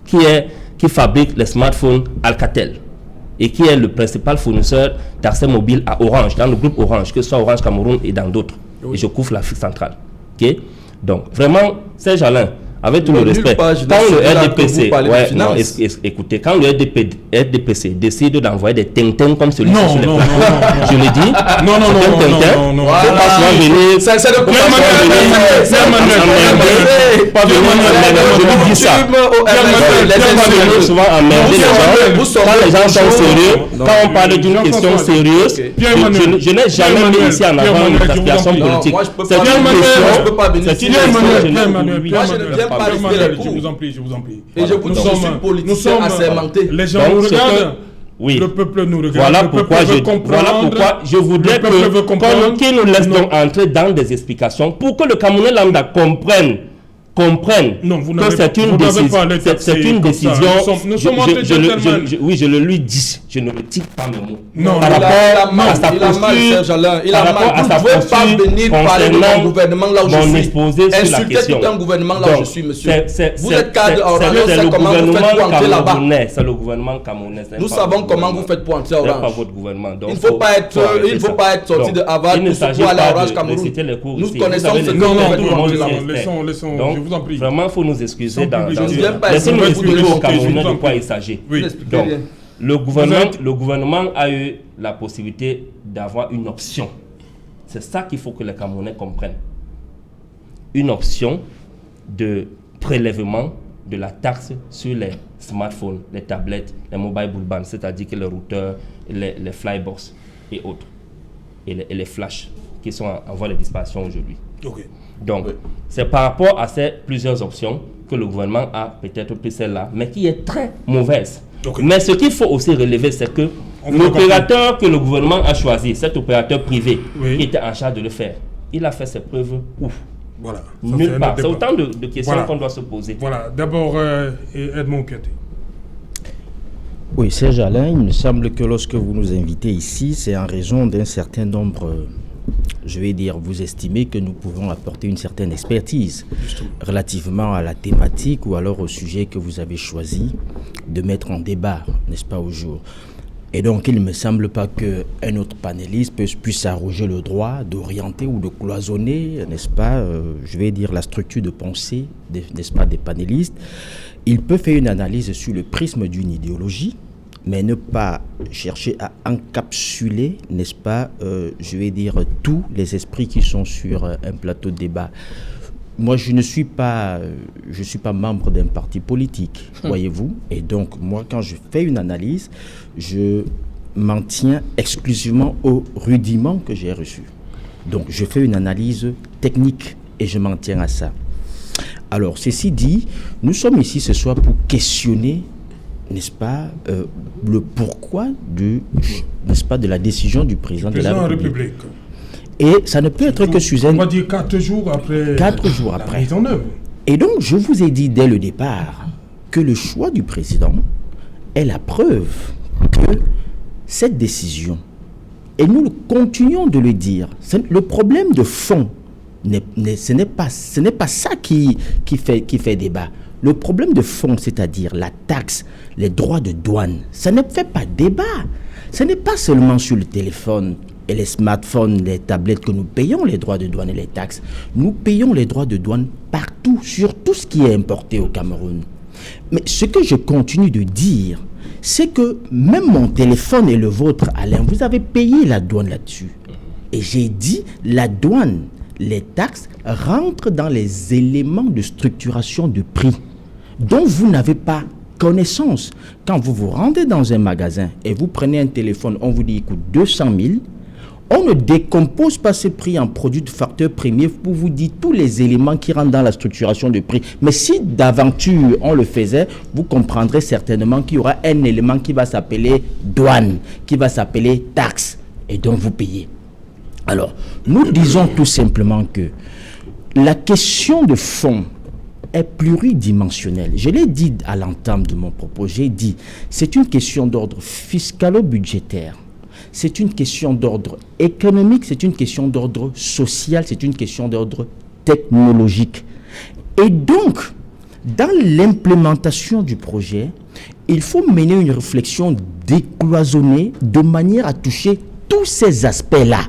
qui fabrique les smartphones Alcatel et qui est le principal fournisseur d'accès mobile à Orange, dans le groupe Orange, que ce soit Orange Cameroun et dans d'autres. Oui. Et je couvre l'Afrique centrale. Okay? Donc, vraiment, Serge Alain, avec tout le respect, quand le RDPC, écoutez, quand le RDPC décide d'envoyer des tintins comme celui-ci sur les plateaux, je le dis, non, c'est le je dis ça. Souvent emmerder les gens, quand les gens sont sérieux, quand on parle d'une question sérieuse, je n'ai jamais mis ici en avant une aspiration politique. C'est une question. Je vous en prie. Et je vous suis politicien assermenté. Les gens nous regardent. Oui. Le peuple nous regarde. Voilà le pourquoi je voudrais qu'il nous laisse donc entrer dans des explications pour que le Camerounais lambda comprenne que c'est une décision. Nous sommes entre gentlemen. Oui, je le lui dis. Je ne retire pas mes mots. Non, par rapport à sa posture, il a mal. Vous ne pouvez pas venir parler de mon gouvernement là où je suis. Exposé sur la question. Insulter tout un gouvernement là où je suis, monsieur. Vous êtes cadre Orange, c'est comment vous faites pour entrer là-bas. C'est le gouvernement camerounais. Nous savons comment vous faites pour entrer à Orange. Ce n'est pas votre gouvernement. Il ne faut pas être sorti de Havard pour aller à Orange Cameroun. Nous connaissons ce que vous faites pour entrer là-bas. Laissons, je vous en prie. Vraiment, il faut nous excuser laissez-nous expliquer aux Camerounais de quoi il s'agit. Donc, le gouvernement a eu la possibilité d'avoir une option. C'est ça qu'il faut que les Camerounais comprennent. Une option de prélèvement de la taxe sur les smartphones, les tablettes, les mobile broadband, c'est-à-dire que les routeurs, les flybox et autres, et les flashs qui sont en voie de disparition aujourd'hui. Okay. Donc, c'est par rapport à ces plusieurs options que le gouvernement a peut-être pris celle-là, mais qui est très mauvaise. Okay. Mais ce qu'il faut aussi relever, c'est que l'opérateur que le gouvernement a choisi, cet opérateur privé, qui était en charge de le faire, il a fait ses preuves où? Voilà. Nulle part. C'est autant de questions qu'on doit se poser. Voilà. D'abord, Edmond Kouyaté. Oui, Serge Alain, il me semble que lorsque vous nous invitez ici, c'est en raison d'un certain nombre, je vais dire, vous estimez que nous pouvons apporter une certaine expertise relativement à la thématique ou alors au sujet que vous avez choisi de mettre en débat, n'est-ce pas, au jour. Et donc, il ne me semble pas qu'un autre panéliste puisse s'arroger le droit d'orienter ou de cloisonner, n'est-ce pas, je vais dire, la structure de pensée, n'est-ce pas, des panélistes. Il peut faire une analyse sur le prisme d'une idéologie, mais ne pas chercher à encapsuler, n'est-ce pas, je vais dire, tous les esprits qui sont sur un plateau de débat. Moi, je ne suis pas membre d'un parti politique, voyez-vous. Et donc, moi, quand je fais une analyse, je m'en tiens exclusivement aux rudiments que j'ai reçus. Donc, je fais une analyse technique et je m'en tiens à ça. Alors, ceci dit, nous sommes ici ce soir pour questionner, n'est-ce pas, le pourquoi n'est-ce pas, de la décision du président de la République. Et ça ne peut être que sur on va dire 4 jours après. 4 jours après. Mise en œuvre. Et donc, je vous ai dit dès le départ que le choix du président est la preuve que cette décision, et nous continuons de le dire, le problème de fond, ce n'est pas ça qui fait débat. Le problème de fond, c'est-à-dire la taxe, les droits de douane, ça ne fait pas débat. Ce n'est pas seulement sur le téléphone et les smartphones, les tablettes que nous payons les droits de douane et les taxes. Nous payons les droits de douane partout, sur tout ce qui est importé au Cameroun. Mais ce que je continue de dire, c'est que même mon téléphone et le vôtre, Alain, vous avez payé la douane là-dessus. Et j'ai dit, la douane, les taxes rentrent dans les éléments de structuration de prix dont vous n'avez pas connaissance. Quand vous vous rendez dans un magasin et vous prenez un téléphone, on vous dit qu'il coûte 200 000, on ne décompose pas ce prix en produits de facteurs premiers pour vous dire tous les éléments qui rentrent dans la structuration de prix. Mais si d'aventure on le faisait, vous comprendrez certainement qu'il y aura un élément qui va s'appeler douane, qui va s'appeler taxe, et donc vous payez. Alors, nous disons tout simplement que la question de fond est pluridimensionnelle. Je l'ai dit à l'entame de mon propos, j'ai dit, c'est une question d'ordre fiscalo-budgétaire, c'est une question d'ordre économique, c'est une question d'ordre social, c'est une question d'ordre technologique. Et donc, dans l'implémentation du projet, il faut mener une réflexion décloisonnée de manière à toucher tous ces aspects-là.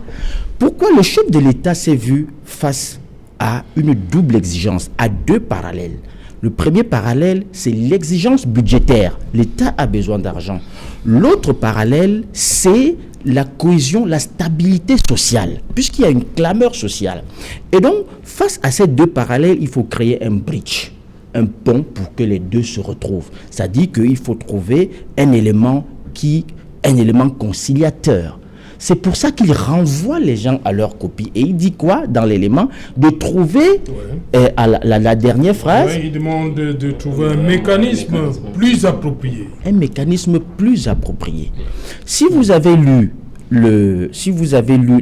Pourquoi le chef de l'État s'est vu face à une double exigence, à 2 parallèles? Le premier parallèle, c'est l'exigence budgétaire. L'État a besoin d'argent. L'autre parallèle, c'est la cohésion, la stabilité sociale, puisqu'il y a une clameur sociale. Et donc, face à ces 2 parallèles, il faut créer un bridge, un pont pour que les 2 se retrouvent. Ça dit qu'il faut trouver un élément conciliateur. C'est pour ça qu'il renvoie les gens à leur copie. Et il dit quoi dans l'élément? De trouver, à la dernière phrase... il demande de trouver un mécanisme plus approprié. Un mécanisme plus approprié. Si vous avez lu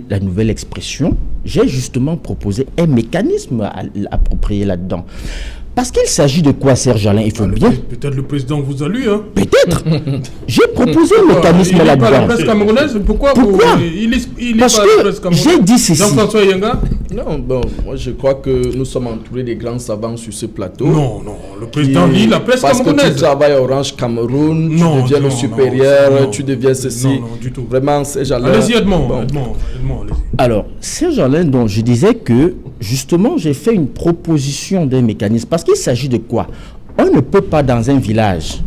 la nouvelle expression, j'ai justement proposé un mécanisme approprié là-dedans. Parce qu'il s'agit de quoi, Serge Alain? Il faut bien... Peut-être le président vous a lu, hein? Peut-être. J'ai proposé un mécanisme là-dedans. Il lit pas la presse camerounaise? Pourquoi il lit Parce pas la presse que camerounaise? j'ai dit ceci. Jean-François Yenga? Non, bon, moi je crois que nous sommes entourés des grands savants sur ce plateau. Non, le président lit la presse camerounaise. Parce que tu travailles à Orange Cameroun, tu deviens le supérieur, tu deviens ceci. Non, du tout. Vraiment, Serge Alain... Allez-y, Edmond, allez-y. Alors, Serge Alain, dont je disais que, justement, j'ai fait une proposition d'un mécanisme. Parce qu'il s'agit de quoi? On ne peut pas, dans un village,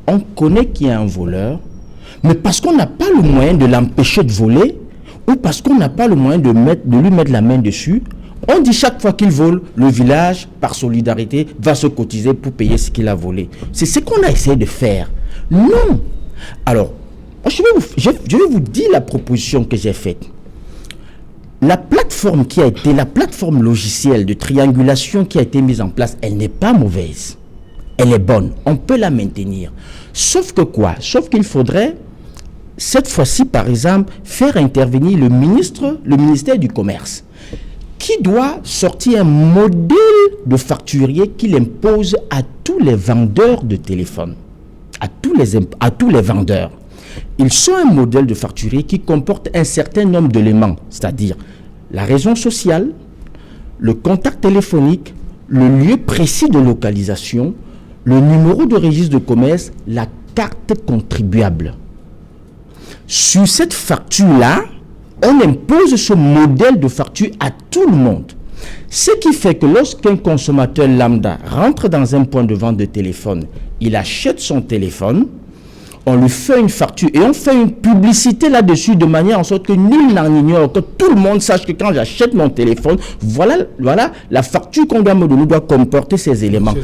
on connaît qu'il y a un voleur, mais parce qu'on n'a pas le moyen de l'empêcher de voler, ou parce qu'on n'a pas le moyen de lui mettre la main dessus, on dit chaque fois qu'il vole, le village, par solidarité, va se cotiser pour payer ce qu'il a volé. C'est ce qu'on a essayé de faire. Non. Alors, je vais vous dire la proposition que j'ai faite. La plateforme logicielle de triangulation qui a été mise en place, elle n'est pas mauvaise. Elle est bonne. On peut la maintenir. Sauf que quoi? Sauf qu'il faudrait, cette fois-ci, par exemple, faire intervenir le ministère du Commerce, qui doit sortir un modèle de facturier qu'il impose à tous les vendeurs de téléphone, à tous les vendeurs. Ils sont un modèle de facturier qui comporte un certain nombre d'éléments, c'est-à-dire la raison sociale, le contact téléphonique, le lieu précis de localisation, le numéro de registre de commerce, la carte contribuable. Sur cette facture-là, on impose ce modèle de facture à tout le monde. Ce qui fait que lorsqu'un consommateur lambda rentre dans un point de vente de téléphone, il achète son téléphone, on lui fait une facture et on fait une publicité là-dessus de manière en sorte que nul n'en ignore, que tout le monde sache que quand j'achète mon téléphone, voilà la facture qu'on doit me donner doit comporter ces éléments.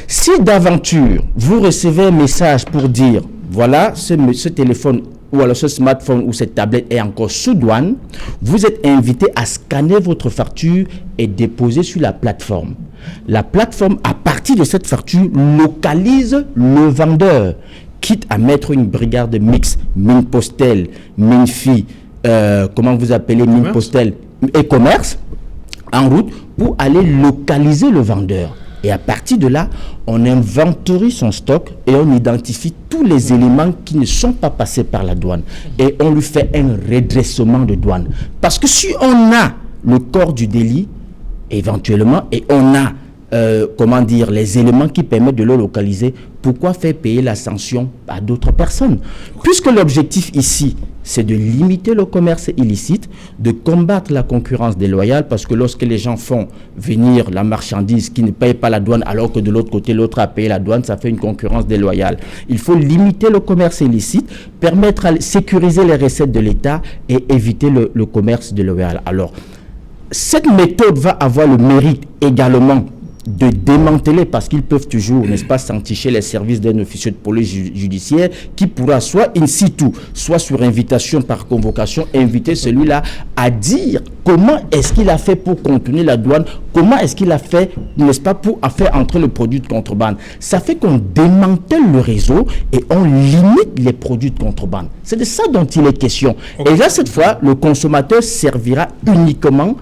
Si d'aventure, vous recevez un message pour dire, voilà, ce téléphone ou alors ce smartphone ou cette tablette est encore sous douane, vous êtes invité à scanner votre facture et déposer sur la plateforme. La plateforme, à partir de cette facture, localise le vendeur, quitte à mettre une brigade mixte, mine postel, mine fi, comment vous appelez, mine postel et commerce, en route pour aller localiser le vendeur. Et à partir de là, on inventorie son stock et on identifie tous les éléments qui ne sont pas passés par la douane. Et on lui fait un redressement de douane. Parce que si on a le corps du délit, éventuellement, et on a les éléments qui permettent de le localiser, pourquoi faire payer la sanction à d'autres personnes? Puisque l'objectif ici, c'est de limiter le commerce illicite, de combattre la concurrence déloyale, parce que lorsque les gens font venir la marchandise qui ne paye pas la douane, alors que de l'autre côté, l'autre a payé la douane, ça fait une concurrence déloyale. Il faut limiter le commerce illicite, permettre à sécuriser les recettes de l'État et éviter le commerce déloyal. Alors, cette méthode va avoir le mérite également de démanteler, parce qu'ils peuvent toujours, n'est-ce pas, s'enticher les services d'un officier de police judiciaire qui pourra soit in situ, soit sur invitation par convocation, inviter celui-là à dire comment est-ce qu'il a fait pour contourner la douane, comment est-ce qu'il a fait, n'est-ce pas, pour faire entrer le produit de contrebande. Ça fait qu'on démantèle le réseau et on limite les produits de contrebande. C'est de ça dont il est question. Okay. Et là, cette fois, le consommateur servira uniquement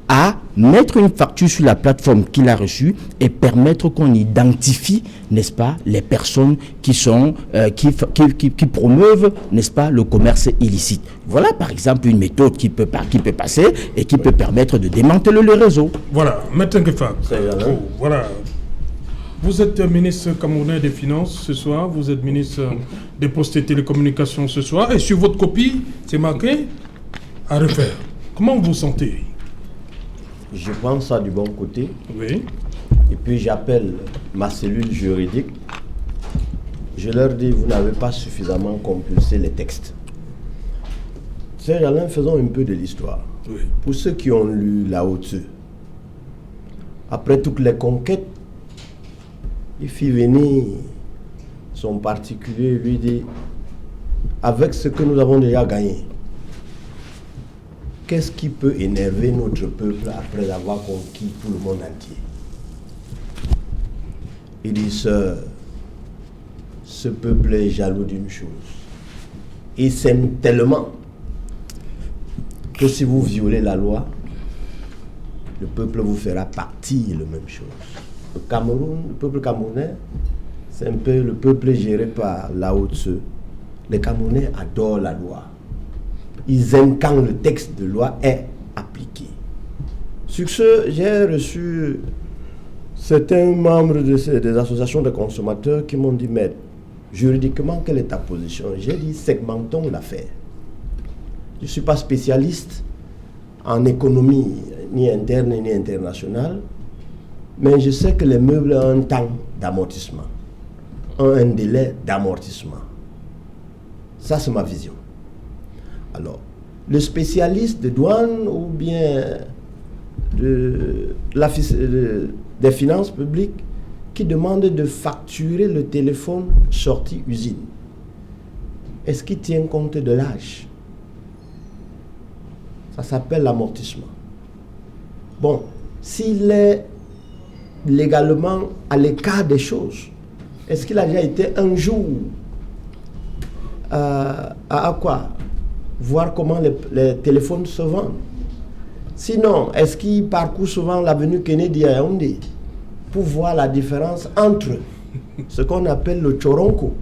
à mettre une facture sur la plateforme qu'il a reçue et permettre qu'on identifie, n'est-ce pas, les personnes qui sont qui promeuvent, n'est-ce pas, le commerce illicite. Voilà par exemple une méthode qui peut passer et qui peut permettre de démanteler le réseau. Voilà, Maître Ngefak. Voilà. Vous êtes ministre camerounais des Finances ce soir, vous êtes ministre des Postes et Télécommunications ce soir, et sur votre copie, c'est marqué à refaire. Comment vous vous sentez? Je prends ça du bon côté. Oui. Et puis j'appelle ma cellule juridique. Je leur dis, vous n'avez pas suffisamment compulsé les textes. Serge Alain, faisons un peu de l'histoire. Oui. Pour ceux qui ont lu Lao Tzu, après toutes les conquêtes, il fit venir son particulier, lui dit, avec ce que nous avons déjà gagné, qu'est-ce qui peut énerver notre peuple après avoir conquis tout le monde entier? Il dit, ce peuple est jaloux d'une chose. Il s'aime tellement que si vous violez la loi, le peuple vous fera partir la même chose. Le Cameroun, le peuple camerounais, c'est un peu le peuple géré par Lao Tse. Les Camerounais adorent la loi. Ils aiment quand le texte de loi est appliqué. Sur ce, j'ai reçu certains membres des associations de consommateurs qui m'ont dit, mais juridiquement, quelle est ta position? J'ai dit, segmentons l'affaire. Je ne suis pas spécialiste en économie, ni interne ni internationale, mais je sais que les meubles ont un temps d'amortissement, ont un délai d'amortissement. Ça, c'est ma vision. Alors, le spécialiste de douane ou bien des finances publiques qui demande de facturer le téléphone sorti usine, est-ce qu'il tient compte de l'âge? Ça s'appelle l'amortissement. Bon, s'il est légalement à l'écart des choses, est-ce qu'il a déjà été un jour à quoi? Voir comment les téléphones se vendent. Sinon, est-ce qu'il parcourt souvent l'avenue Kennedy à Yaoundé pour voir la différence entre ce qu'on appelle le choronko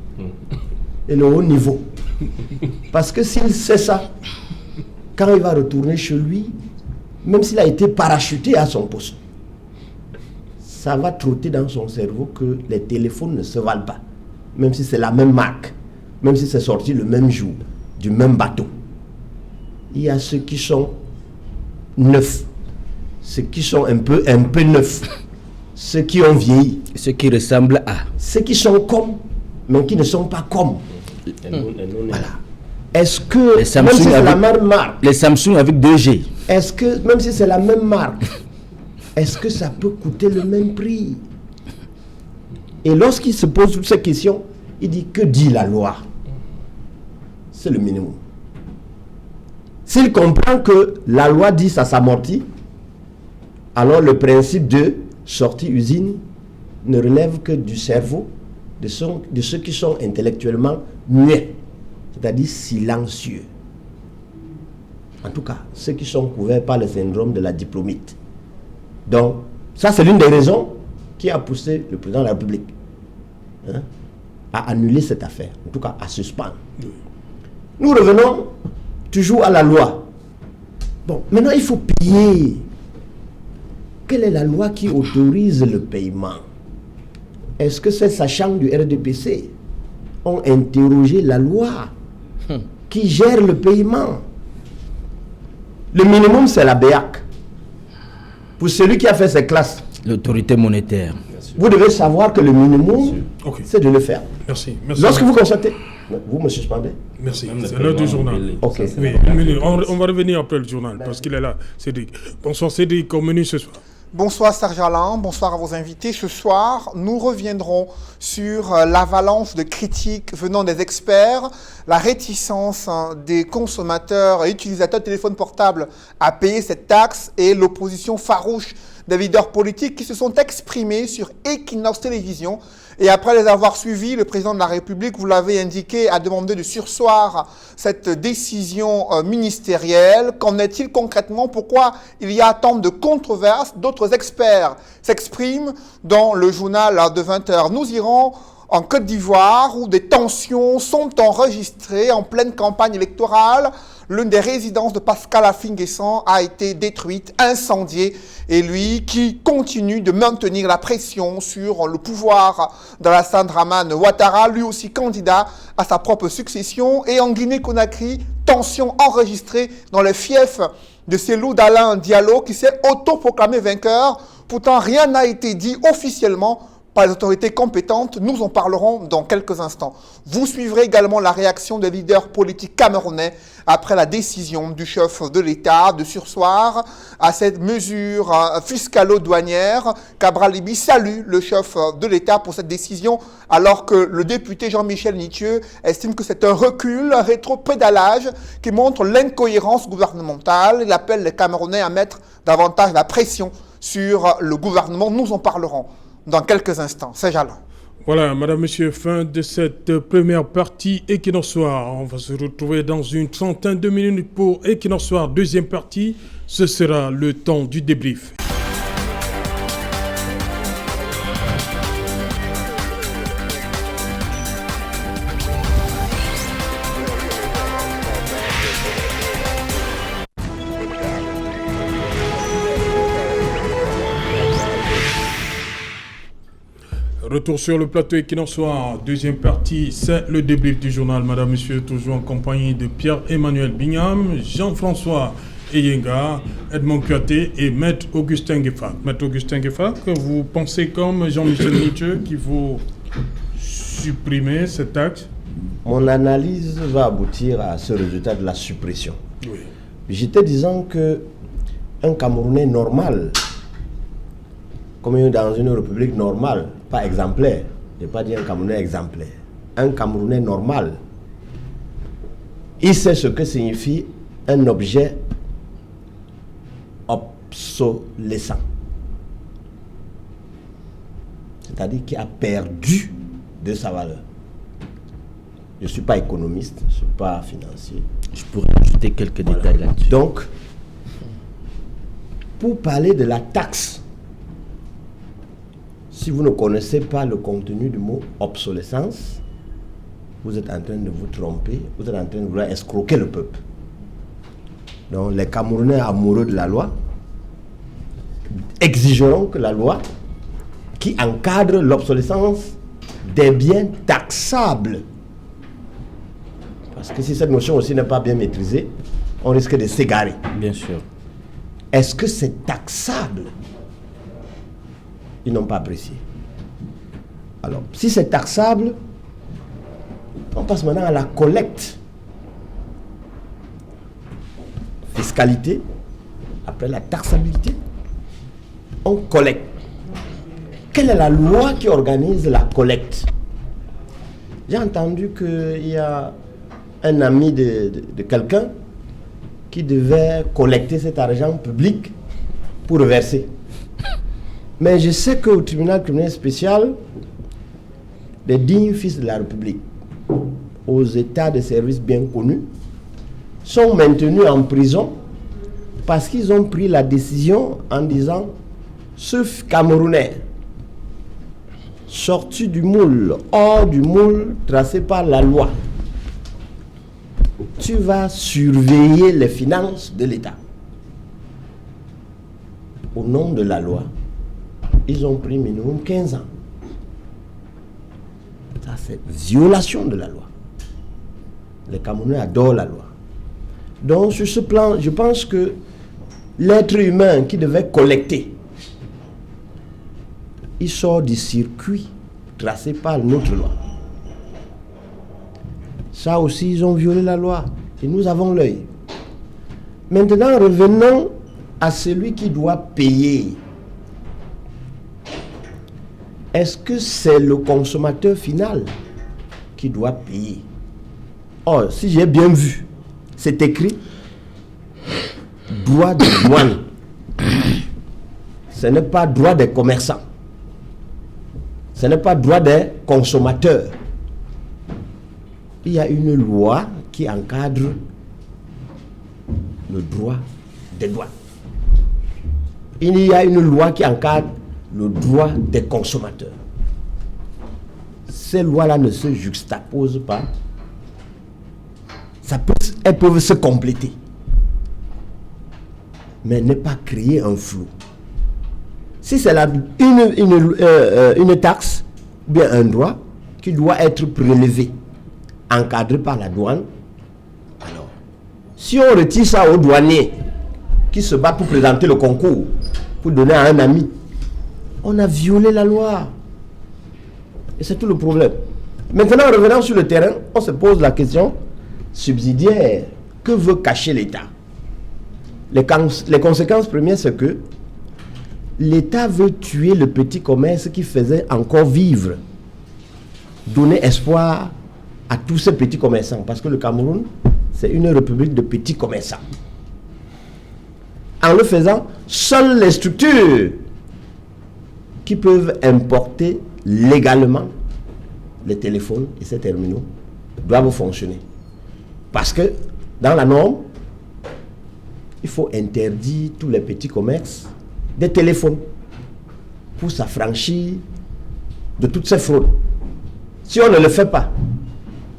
et le haut niveau? Parce que s'il sait ça, quand il va retourner chez lui, même s'il a été parachuté à son poste, ça va trotter dans son cerveau que les téléphones ne se valent pas, même si c'est la même marque, même si c'est sorti le même jour, du même bateau. Il y a ceux qui sont neufs, ceux qui sont un peu neufs, ceux qui ont vieilli, ceux qui ressemblent à, ceux qui sont comme, mais qui ne sont pas comme. Voilà. Est-ce que, les Samsung même si c'est avec, la même marque, les Samsung avec 2G, est-ce que, même si c'est la même marque, est-ce que ça peut coûter le même prix? Et lorsqu'il se pose toutes ces questions, il dit, que dit la loi? C'est le minimum. S'il comprend que la loi dit ça s'amortit, alors le principe de sortie usine ne relève que du cerveau de ceux qui sont intellectuellement muets, c'est-à-dire silencieux. En tout cas, ceux qui sont couverts par le syndrome de la diplomite. Donc, ça c'est l'une des raisons qui a poussé le président de la République à annuler cette affaire, en tout cas à suspendre. Nous revenons toujours à la loi. Bon, maintenant il faut payer. Quelle est la loi qui autorise le paiement? Est-ce que ces sachants du RDPC ont interrogé la loi qui gère le paiement? Le minimum, c'est la BEAC. Pour celui qui a fait ses classes, l'autorité monétaire. Vous devez savoir que le minimum, c'est de le faire. Merci. Lorsque vous constatez, vous me suspendez. Merci. C'est l'heure du journal. Ok. Oui, on va revenir après le journal parce qu'il est là, Cédric. Bonsoir Cédric, au menu ce soir. Bonsoir Serge Alain, bonsoir à vos invités. Ce soir, nous reviendrons sur l'avalanche de critiques venant des experts, la réticence des consommateurs et utilisateurs de téléphones portables à payer cette taxe et l'opposition farouche des leaders politiques qui se sont exprimés sur Equinox Télévision. Et après les avoir suivis, le président de la République, vous l'avez indiqué, a demandé de surseoir cette décision ministérielle. Qu'en est-il concrètement? Pourquoi il y a tant de controverses? D'autres experts s'expriment dans le journal de 20h. Nous irons en Côte d'Ivoire où des tensions sont enregistrées en pleine campagne électorale. L'une des résidences de Pascal Affi-N'Guessan a été détruite, incendiée, et lui qui continue de maintenir la pression sur le pouvoir d'Alassane Dramane Ouattara, lui aussi candidat à sa propre succession. Et en Guinée-Conakry, tension enregistrée dans les fiefs de Cellou Dalein Diallo qui s'est autoproclamé vainqueur. Pourtant, rien n'a été dit officiellement par les autorités compétentes. Nous en parlerons dans quelques instants. Vous suivrez également la réaction des leaders politiques camerounais après la décision du chef de l'État de surseoir à cette mesure fiscalo-douanière. Cabral Libi salue le chef de l'État pour cette décision, alors que le député Jean-Michel Nitieux estime que c'est un recul, un rétropédalage qui montre l'incohérence gouvernementale. Il appelle les Camerounais à mettre davantage la pression sur le gouvernement. Nous en parlerons dans quelques instants. C'est Jalon. Voilà, madame, monsieur, fin de cette première partie Equinox Soir. On va se retrouver dans une trentaine de minutes pour Equinox Soir, deuxième partie. Ce sera le temps du débrief. Retour sur le plateau Equinox Soir, deuxième partie, c'est le débrief du journal. Madame, monsieur, toujours en compagnie de Pierre-Emmanuel Bignam, Jean-François Eyenga, Edmond Kuaté et Maître Augustin Gueffak. Maître Augustin Gueffak, vous pensez comme Jean-Michel Nitieux qu'il faut supprimer cette taxe? Mon analyse va aboutir à ce résultat de la suppression. Oui. J'étais disant que un Camerounais normal, comme dans une république normale, pas exemplaire, je n'ai pas dit un Camerounais exemplaire, un Camerounais normal, il sait ce que signifie un objet obsolescent. C'est-à-dire qui a perdu de sa valeur. Je ne suis pas économiste, je ne suis pas financier. Je pourrais ajouter quelques détails là-dessus. Donc, pour parler de la taxe, si vous ne connaissez pas le contenu du mot obsolescence, vous êtes en train de vous tromper, vous êtes en train de vouloir escroquer le peuple. Donc les Camerounais amoureux de la loi exigeront que la loi qui encadre l'obsolescence des biens taxables. Parce que si cette notion aussi n'est pas bien maîtrisée, on risque de s'égarer. Bien sûr. Est-ce que c'est taxable? Ils n'ont pas apprécié. Alors, si c'est taxable, on passe maintenant à la collecte. Fiscalité, après la taxabilité, on collecte. Quelle est la loi qui organise la collecte? J'ai entendu qu'il y a un ami de quelqu'un qui devait collecter cet argent public pour reverser. Mais je sais qu'au tribunal criminel spécial, les dignes fils de la République, aux états de service bien connus, sont maintenus en prison parce qu'ils ont pris la décision en disant ce Camerounais sorti du moule, hors du moule tracé par la loi, tu vas surveiller les finances de l'État. Au nom de la loi, ils ont pris minimum 15 ans. Ça, c'est violation de la loi. Les Camerounais adorent la loi. Donc, sur ce plan, je pense que l'être humain qui devait collecter, il sort du circuit tracé par notre loi. Ça aussi, ils ont violé la loi. Et nous avons l'œil. Maintenant, revenons à celui qui doit payer. Est-ce que c'est le consommateur final qui doit payer? Or, si j'ai bien vu, c'est écrit droit de douane. Ce n'est pas droit des commerçants. Ce n'est pas droit des consommateurs. Il y a une loi qui encadre le droit des douanes. Il y a une loi qui encadre le droit des consommateurs. Ces lois-là ne se juxtaposent pas. Elles peuvent se compléter. Mais ne pas créer un flou. Si c'est une taxe, ou bien un droit qui doit être prélevé, encadré par la douane, alors, si on retire ça au douanier qui se bat pour présenter le concours, pour donner à un ami, on a violé la loi. Et c'est tout le problème. Maintenant, en revenant sur le terrain, on se pose la question subsidiaire. Que veut cacher l'État? Les conséquences premières, c'est que l'État veut tuer le petit commerce qui faisait encore vivre, donner espoir à tous ces petits commerçants. Parce que le Cameroun, c'est une république de petits commerçants. En le faisant, seules les structures qui peuvent importer légalement les téléphones et ces terminaux doivent fonctionner. Parce que dans la norme, il faut interdire tous les petits commerces des téléphones pour s'affranchir de toutes ces fraudes. Si on ne le fait pas,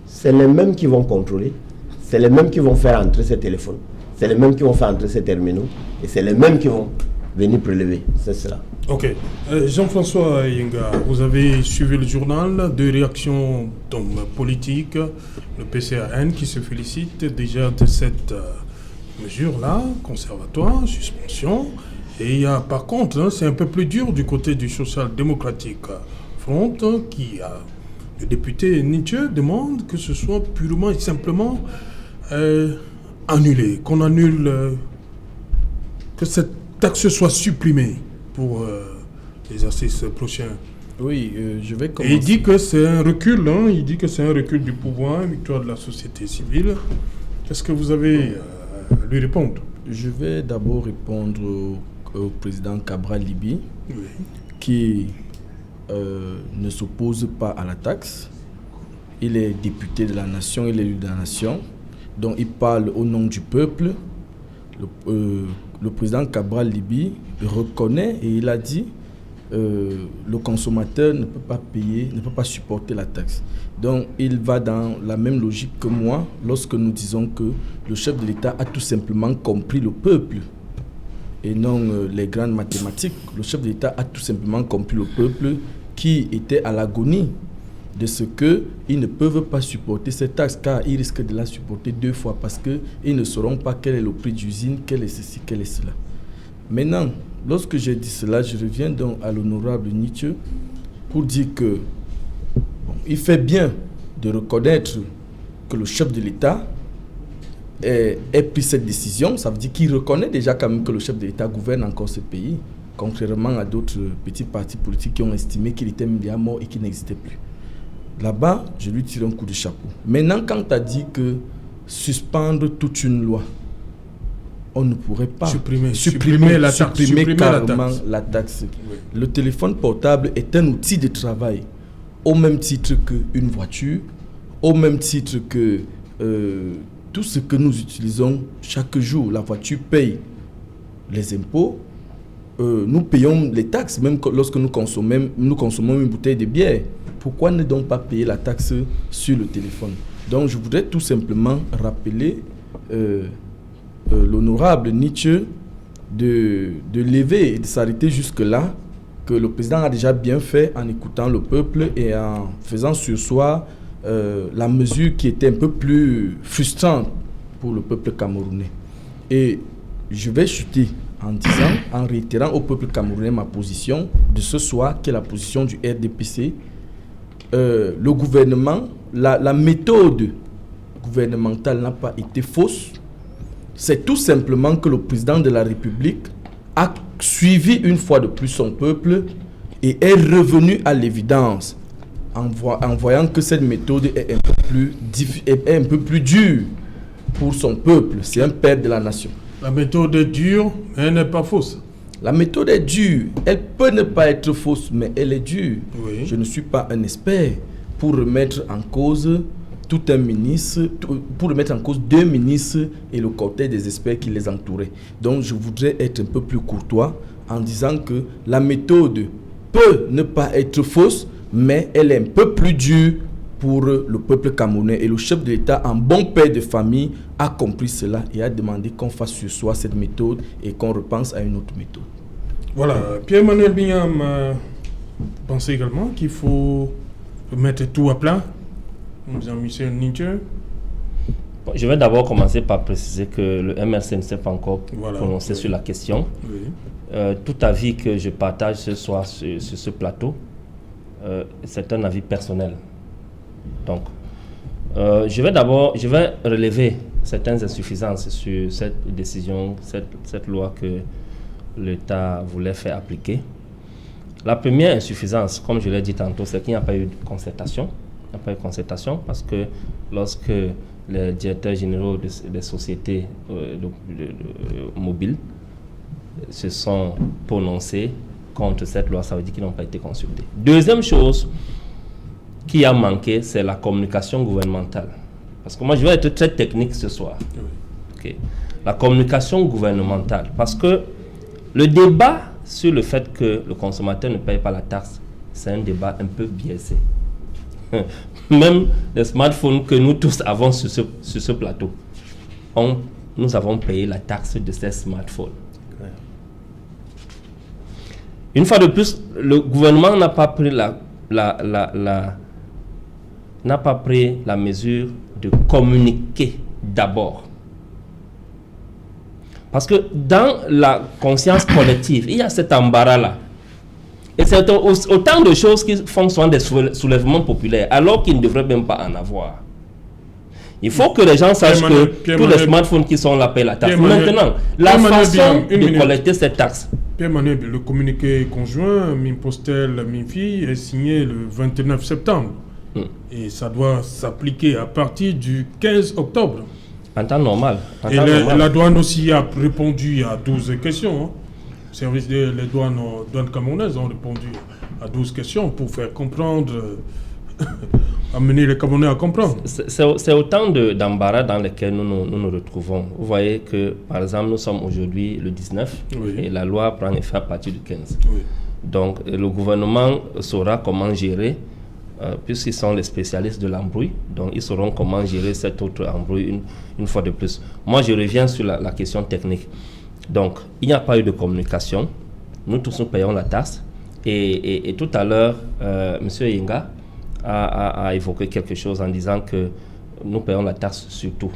c'est les mêmes qui vont contrôler, c'est les mêmes qui vont faire entrer ces téléphones, c'est les mêmes qui vont faire entrer ces terminaux et c'est les mêmes qui vont venir prélever. C'est cela. Ok. Jean-François Yenga, vous avez suivi le journal de réaction politique, le PCAN, qui se félicite déjà de cette mesure-là, conservatoire, suspension. Et il y a par contre, c'est un peu plus dur du côté du social-démocratique Front, qui a le député Nietzsche demande que ce soit purement et simplement annulé, qu'on annule, que cette taxe soit supprimée pour les assises prochaines. Oui, je vais commencer. Et il dit que c'est un recul, il dit que c'est un recul du pouvoir, une victoire de la société civile. Qu'est-ce que vous avez à lui répondre? Je vais d'abord répondre au président Cabral Libi, Oui. qui ne s'oppose pas à la taxe. Il est député de la nation, il est élu de la nation, donc il parle au nom du peuple. Le président Cabral Libi reconnaît et il a dit le consommateur ne peut pas payer, ne peut pas supporter la taxe. Donc il va dans la même logique que moi lorsque nous disons que le chef de l'État a tout simplement compris le peuple et non les grandes mathématiques. Le chef de l'État a tout simplement compris le peuple qui était à l'agonie de ce qu'ils ne peuvent pas supporter cette taxe, car ils risquent de la supporter 2 fois parce qu'ils ne sauront pas quel est le prix d'usine, quel est ceci, quel est cela. Maintenant, lorsque j'ai dit cela, je reviens donc à l'honorable Nietzsche pour dire que il fait bien de reconnaître que le chef de l'État ait pris cette décision. Ça veut dire qu'il reconnaît déjà quand même que le chef de l'État gouverne encore ce pays, contrairement à d'autres petits partis politiques qui ont estimé qu'il était déjà mort et qu'il n'existait plus. Là-bas, je lui tire un coup de chapeau. Maintenant, quand tu as dit que suspendre toute une loi, on ne pourrait pas supprimer carrément la taxe. Oui. Le téléphone portable est un outil de travail, au même titre qu'une voiture, au même titre que tout ce que nous utilisons chaque jour. La voiture paye les impôts, nous payons les taxes, même lorsque nous consommons une bouteille de bière. Pourquoi ne donc pas payer la taxe sur le téléphone? Donc je voudrais tout simplement rappeler l'honorable Nietzsche de lever et de s'arrêter jusque-là, que le président a déjà bien fait en écoutant le peuple et en faisant surseoir la mesure qui était un peu plus frustrante pour le peuple camerounais. Et je vais chuter en réitérant au peuple camerounais ma position de ce soir, qui est la position du RDPC. Le gouvernement, la méthode gouvernementale n'a pas été fausse. C'est tout simplement que le président de la République a suivi une fois de plus son peuple et est revenu à l'évidence en voyant que cette méthode est un peu plus dure pour son peuple. C'est un père de la nation. La méthode est dure, mais elle n'est pas fausse. La méthode est dure. Elle peut ne pas être fausse, mais elle est dure. Oui. Je ne suis pas un expert pour remettre en cause tout un ministre, pour remettre en cause 2 ministres et le cortège des experts qui les entouraient. Donc je voudrais être un peu plus courtois en disant que la méthode peut ne pas être fausse, mais elle est un peu plus dure pour le peuple camerounais. Et le chef de l'État, en bon père de famille, a compris cela et a demandé qu'on fasse sur soi cette méthode et qu'on repense à une autre méthode. Voilà. Pierre-Emmanuel Bignam pense également qu'il faut mettre tout à plat. Jean-Michel Nietzsche. Bon, je vais d'abord commencer par préciser que le MRC ne s'est pas encore prononcé sur la question. Oui. Tout avis que je partage ce soir sur ce plateau c'est un avis personnel. Donc, je vais relever certaines insuffisances sur cette décision, cette loi que l'État voulait faire appliquer. La première insuffisance, comme je l'ai dit tantôt, c'est qu'il n'y a pas eu de concertation. Il n'y a pas eu de concertation parce que lorsque les directeurs généraux des sociétés mobiles se sont prononcés contre cette loi, ça veut dire qu'ils n'ont pas été consultés. Deuxième chose qui a manqué, c'est la communication gouvernementale. Parce que moi, je vais être très technique ce soir. Okay. La communication gouvernementale. Parce que le débat sur le fait que le consommateur ne paye pas la taxe, c'est un débat un peu biaisé. Même les smartphones que nous tous avons sur ce plateau, nous avons payé la taxe de ces smartphones. Une fois de plus, le gouvernement n'a pas pris la mesure de communiquer d'abord. Parce que dans la conscience collective, il y a cet embarras-là. Et c'est autant de choses qui font souvent des soulèvements populaires, alors qu'ils ne devraient même pas en avoir. Il faut que les gens sachent que tous les smartphones qui sont là payent la taxe. Maintenant, la façon de collecter cette taxe. Pierre Manuel, le communiqué conjoint Mimpostel-Minfi est signé le 29 septembre. Et ça doit s'appliquer à partir du 15 octobre. En temps normal. La douane aussi a répondu à 12 questions. Hein. Service des douanes camerounaises ont répondu à 12 questions pour faire comprendre, amener les Camerounais à comprendre. C'est autant d'embarras dans lesquels nous nous retrouvons. Vous voyez que, par exemple, nous sommes aujourd'hui le 19 et la loi prend effet à partir du 15. Oui. Donc, le gouvernement saura comment gérer, puisqu'ils sont les spécialistes de l'embrouille, donc ils sauront comment gérer cette autre embrouille une fois de plus. Moi, je reviens sur la question technique. Donc, il n'y a pas eu de communication. Nous tous, nous payons la taxe. Et tout à l'heure, M. Yenga a évoqué quelque chose en disant que nous payons la taxe sur tout,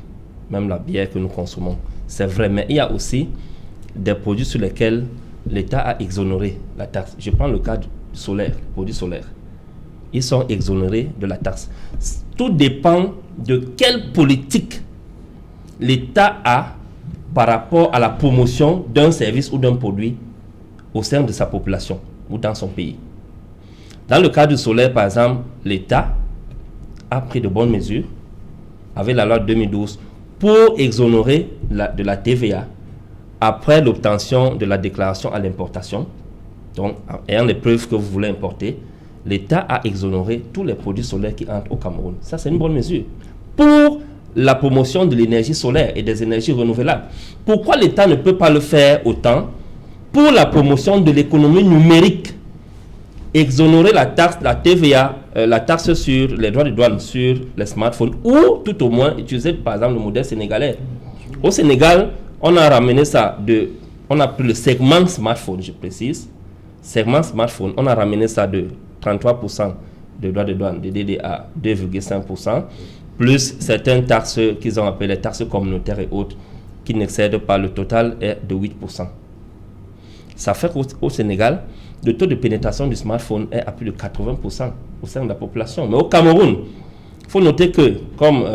même la bière que nous consommons. C'est vrai, mais il y a aussi des produits sur lesquels l'État a exonéré la taxe. Je prends le cas du solaire, produits solaires. Ils sont exonérés de la taxe. Tout dépend de quelle politique l'État a par rapport à la promotion d'un service ou d'un produit au sein de sa population ou dans son pays. Dans le cas du solaire, par exemple, l'État a pris de bonnes mesures avec la loi de 2012 pour exonérer de la TVA après l'obtention de la déclaration à l'importation. Donc, ayant les preuves que vous voulez importer, l'État a exonéré tous les produits solaires qui entrent au Cameroun. Ça, c'est une bonne mesure. Pour la promotion de l'énergie solaire et des énergies renouvelables. Pourquoi l'État ne peut pas le faire autant pour la promotion de l'économie numérique? Exonérer la taxe, la TVA, la taxe sur les droits de douane sur les smartphones, ou tout au moins utiliser par exemple le modèle sénégalais. Au Sénégal, on a ramené ça on a pris le segment smartphone, je précise, segment smartphone, on a ramené ça de 33% de droits de douane, de DD à 2,5%, plus certaines taxes qu'ils ont appelées les taxes communautaires et autres, qui n'excèdent pas, le total est de 8%. Ça fait qu'au Sénégal, le taux de pénétration du smartphone est à plus de 80% au sein de la population. Mais au Cameroun, il faut noter que, comme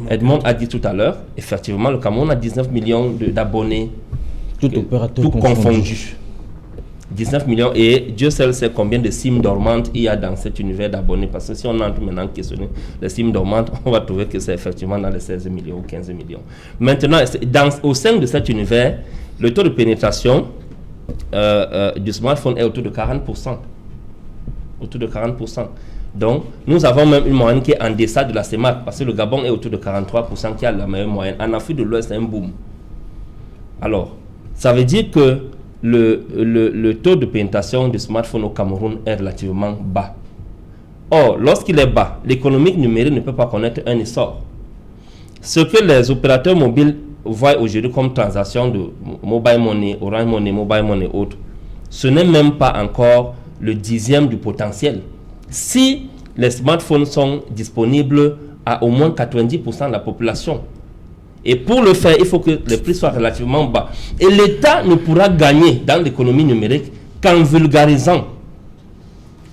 Edmond a dit tout à l'heure, effectivement, le Cameroun a 19 millions d'abonnés, tout confondu. 19 millions, et Dieu seul sait combien de SIM dormantes il y a dans cet univers d'abonnés, parce que si on entre maintenant questionner les SIM dormantes, on va trouver que c'est effectivement dans les 16 millions ou 15 millions. Maintenant, au sein de cet univers, le taux de pénétration du smartphone est autour de 40%. Autour de 40%. Donc, nous avons même une moyenne qui est en deçà de la CEMAC, parce que le Gabon est autour de 43% qui a la meilleure moyenne. En Afrique de l'Ouest, c'est un boom. Alors, ça veut dire que le taux de pénétration du smartphone au Cameroun est relativement bas. Or, lorsqu'il est bas, l'économie numérique ne peut pas connaître un essor. Ce que les opérateurs mobiles voient aujourd'hui comme transaction de mobile money, Orange Money, mobile money autres, ce n'est même pas encore le 10e du potentiel. Si les smartphones sont disponibles à au moins 90% de la population, et pour le faire, il faut que les prix soient relativement bas. Et l'État ne pourra gagner dans l'économie numérique qu'en vulgarisant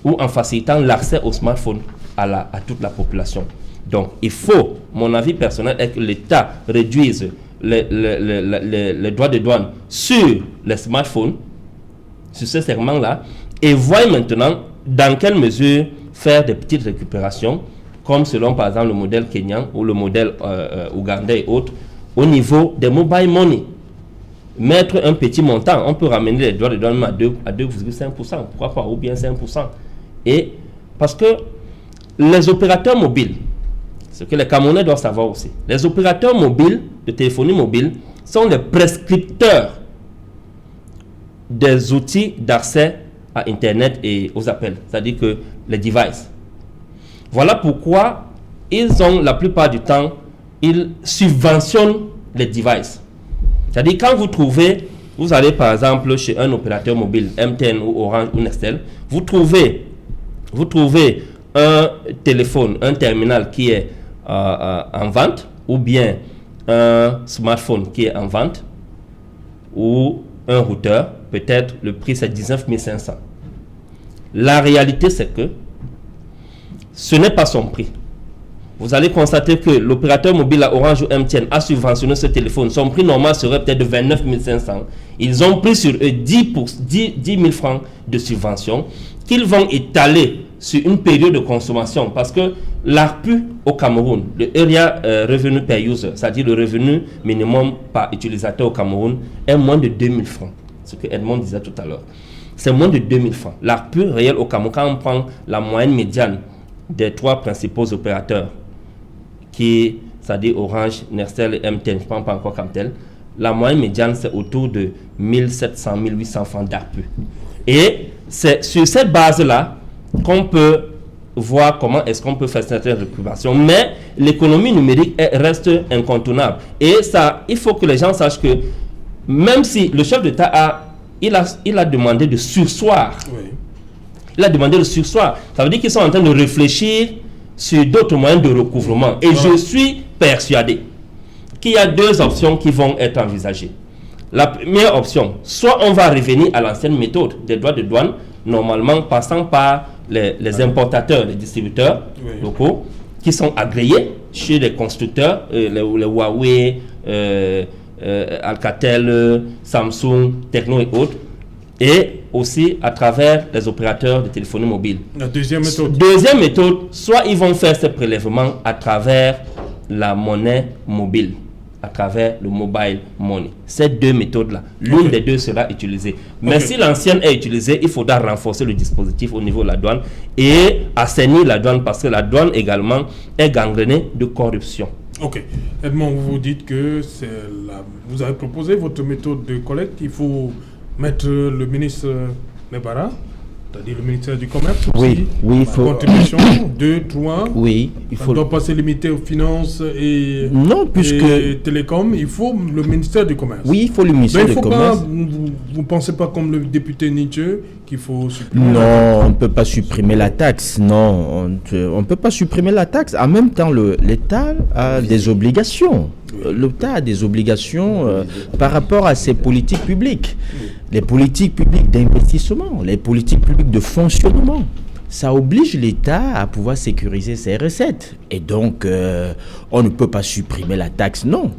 ou en facilitant l'accès au smartphone à toute la population. Donc, il faut, mon avis personnel est que l'État réduise les droits de douane sur les smartphones, sur ce segment-là, et voit maintenant dans quelle mesure faire des petites récupérations, comme selon par exemple le modèle kenyan ou le modèle ougandais et autres, au niveau des mobile money. Mettre un petit montant, on peut ramener les droits de douane à 2,5%, pourquoi pas, ou bien 5%. Et parce que les opérateurs mobiles, ce que les Camerounais doivent savoir aussi, les opérateurs mobiles de téléphonie mobile sont les prescripteurs des outils d'accès à Internet et aux appels, c'est-à-dire que les devices. Voilà pourquoi ils ont la plupart du temps, ils subventionnent les devices. C'est-à-dire quand vous allez par exemple chez un opérateur mobile, MTN ou Orange ou Nextel, vous trouvez un téléphone, un terminal qui est en vente, ou bien un smartphone qui est en vente, ou un routeur, peut-être le prix c'est 19 500. La réalité c'est que ce n'est pas son prix. Vous allez constater que l'opérateur mobile à Orange ou MTN a subventionné ce téléphone. Son prix normal serait peut-être de 29 500. Ils ont pris sur eux 10 000 francs de subvention qu'ils vont étaler sur une période de consommation. Parce que l'ARPU au Cameroun, le Area Revenue Per User, c'est-à-dire le revenu minimum par utilisateur au Cameroun, est moins de 2 000 francs. Ce que Edmond disait tout à l'heure. C'est moins de 2 000 francs. L'ARPU réel au Cameroun, quand on prend la moyenne médiane des trois principaux opérateurs, qui, c'est-à-dire Orange, Nextel et MTN, je ne prends pas encore comme tel, la moyenne médiane, c'est autour de 1700, 1800 francs d'ARPU. Et c'est sur cette base-là qu'on peut voir comment est-ce qu'on peut faire certaines récupérations. Mais l'économie numérique reste incontournable. Et ça, il faut que les gens sachent que même si le chef d'État il a demandé de surseoir, oui. Il a demandé de surseoir, ça veut dire qu'ils sont en train de réfléchir sur d'autres moyens de recouvrement. Et je suis persuadé qu'il y a deux options qui vont être envisagées. La première option, soit on va revenir à l'ancienne méthode des droits de douane, normalement passant par les importateurs, les distributeurs locaux, qui sont agréés chez les constructeurs, les Huawei, Alcatel, Samsung, Tecno et autres, et aussi à travers les opérateurs de téléphonie mobile. La deuxième méthode. Deuxième méthode, soit ils vont faire ce prélèvement à travers la monnaie mobile, à travers le mobile money. Ces deux méthodes-là, l'une des deux sera utilisée. Mais si l'ancienne est utilisée, il faudra renforcer le dispositif au niveau de la douane et assainir la douane, parce que la douane également est gangrénée de corruption. Ok. Edmond, vous dites que vous avez proposé votre méthode de collecte. Il faut mettre le ministre Nebara, c'est-à-dire le ministère du Commerce aussi, oui, il faut contribution 2, 3. Oui, il faut. On ne doit pas se limiter aux finances et télécom. Il faut le ministère du Commerce. Oui, il faut le ministère du Commerce. Vous ne pensez pas comme le député Nietzsche qu'il faut supprimer Non, on ne peut pas supprimer la taxe. Non, on ne peut pas supprimer la taxe. En même temps, l'État a des obligations. L'État a des obligations par rapport à ses politiques publiques. Les politiques publiques d'investissement, les politiques publiques de fonctionnement. Ça oblige l'État à pouvoir sécuriser ses recettes. Et donc, on ne peut pas supprimer la taxe, non.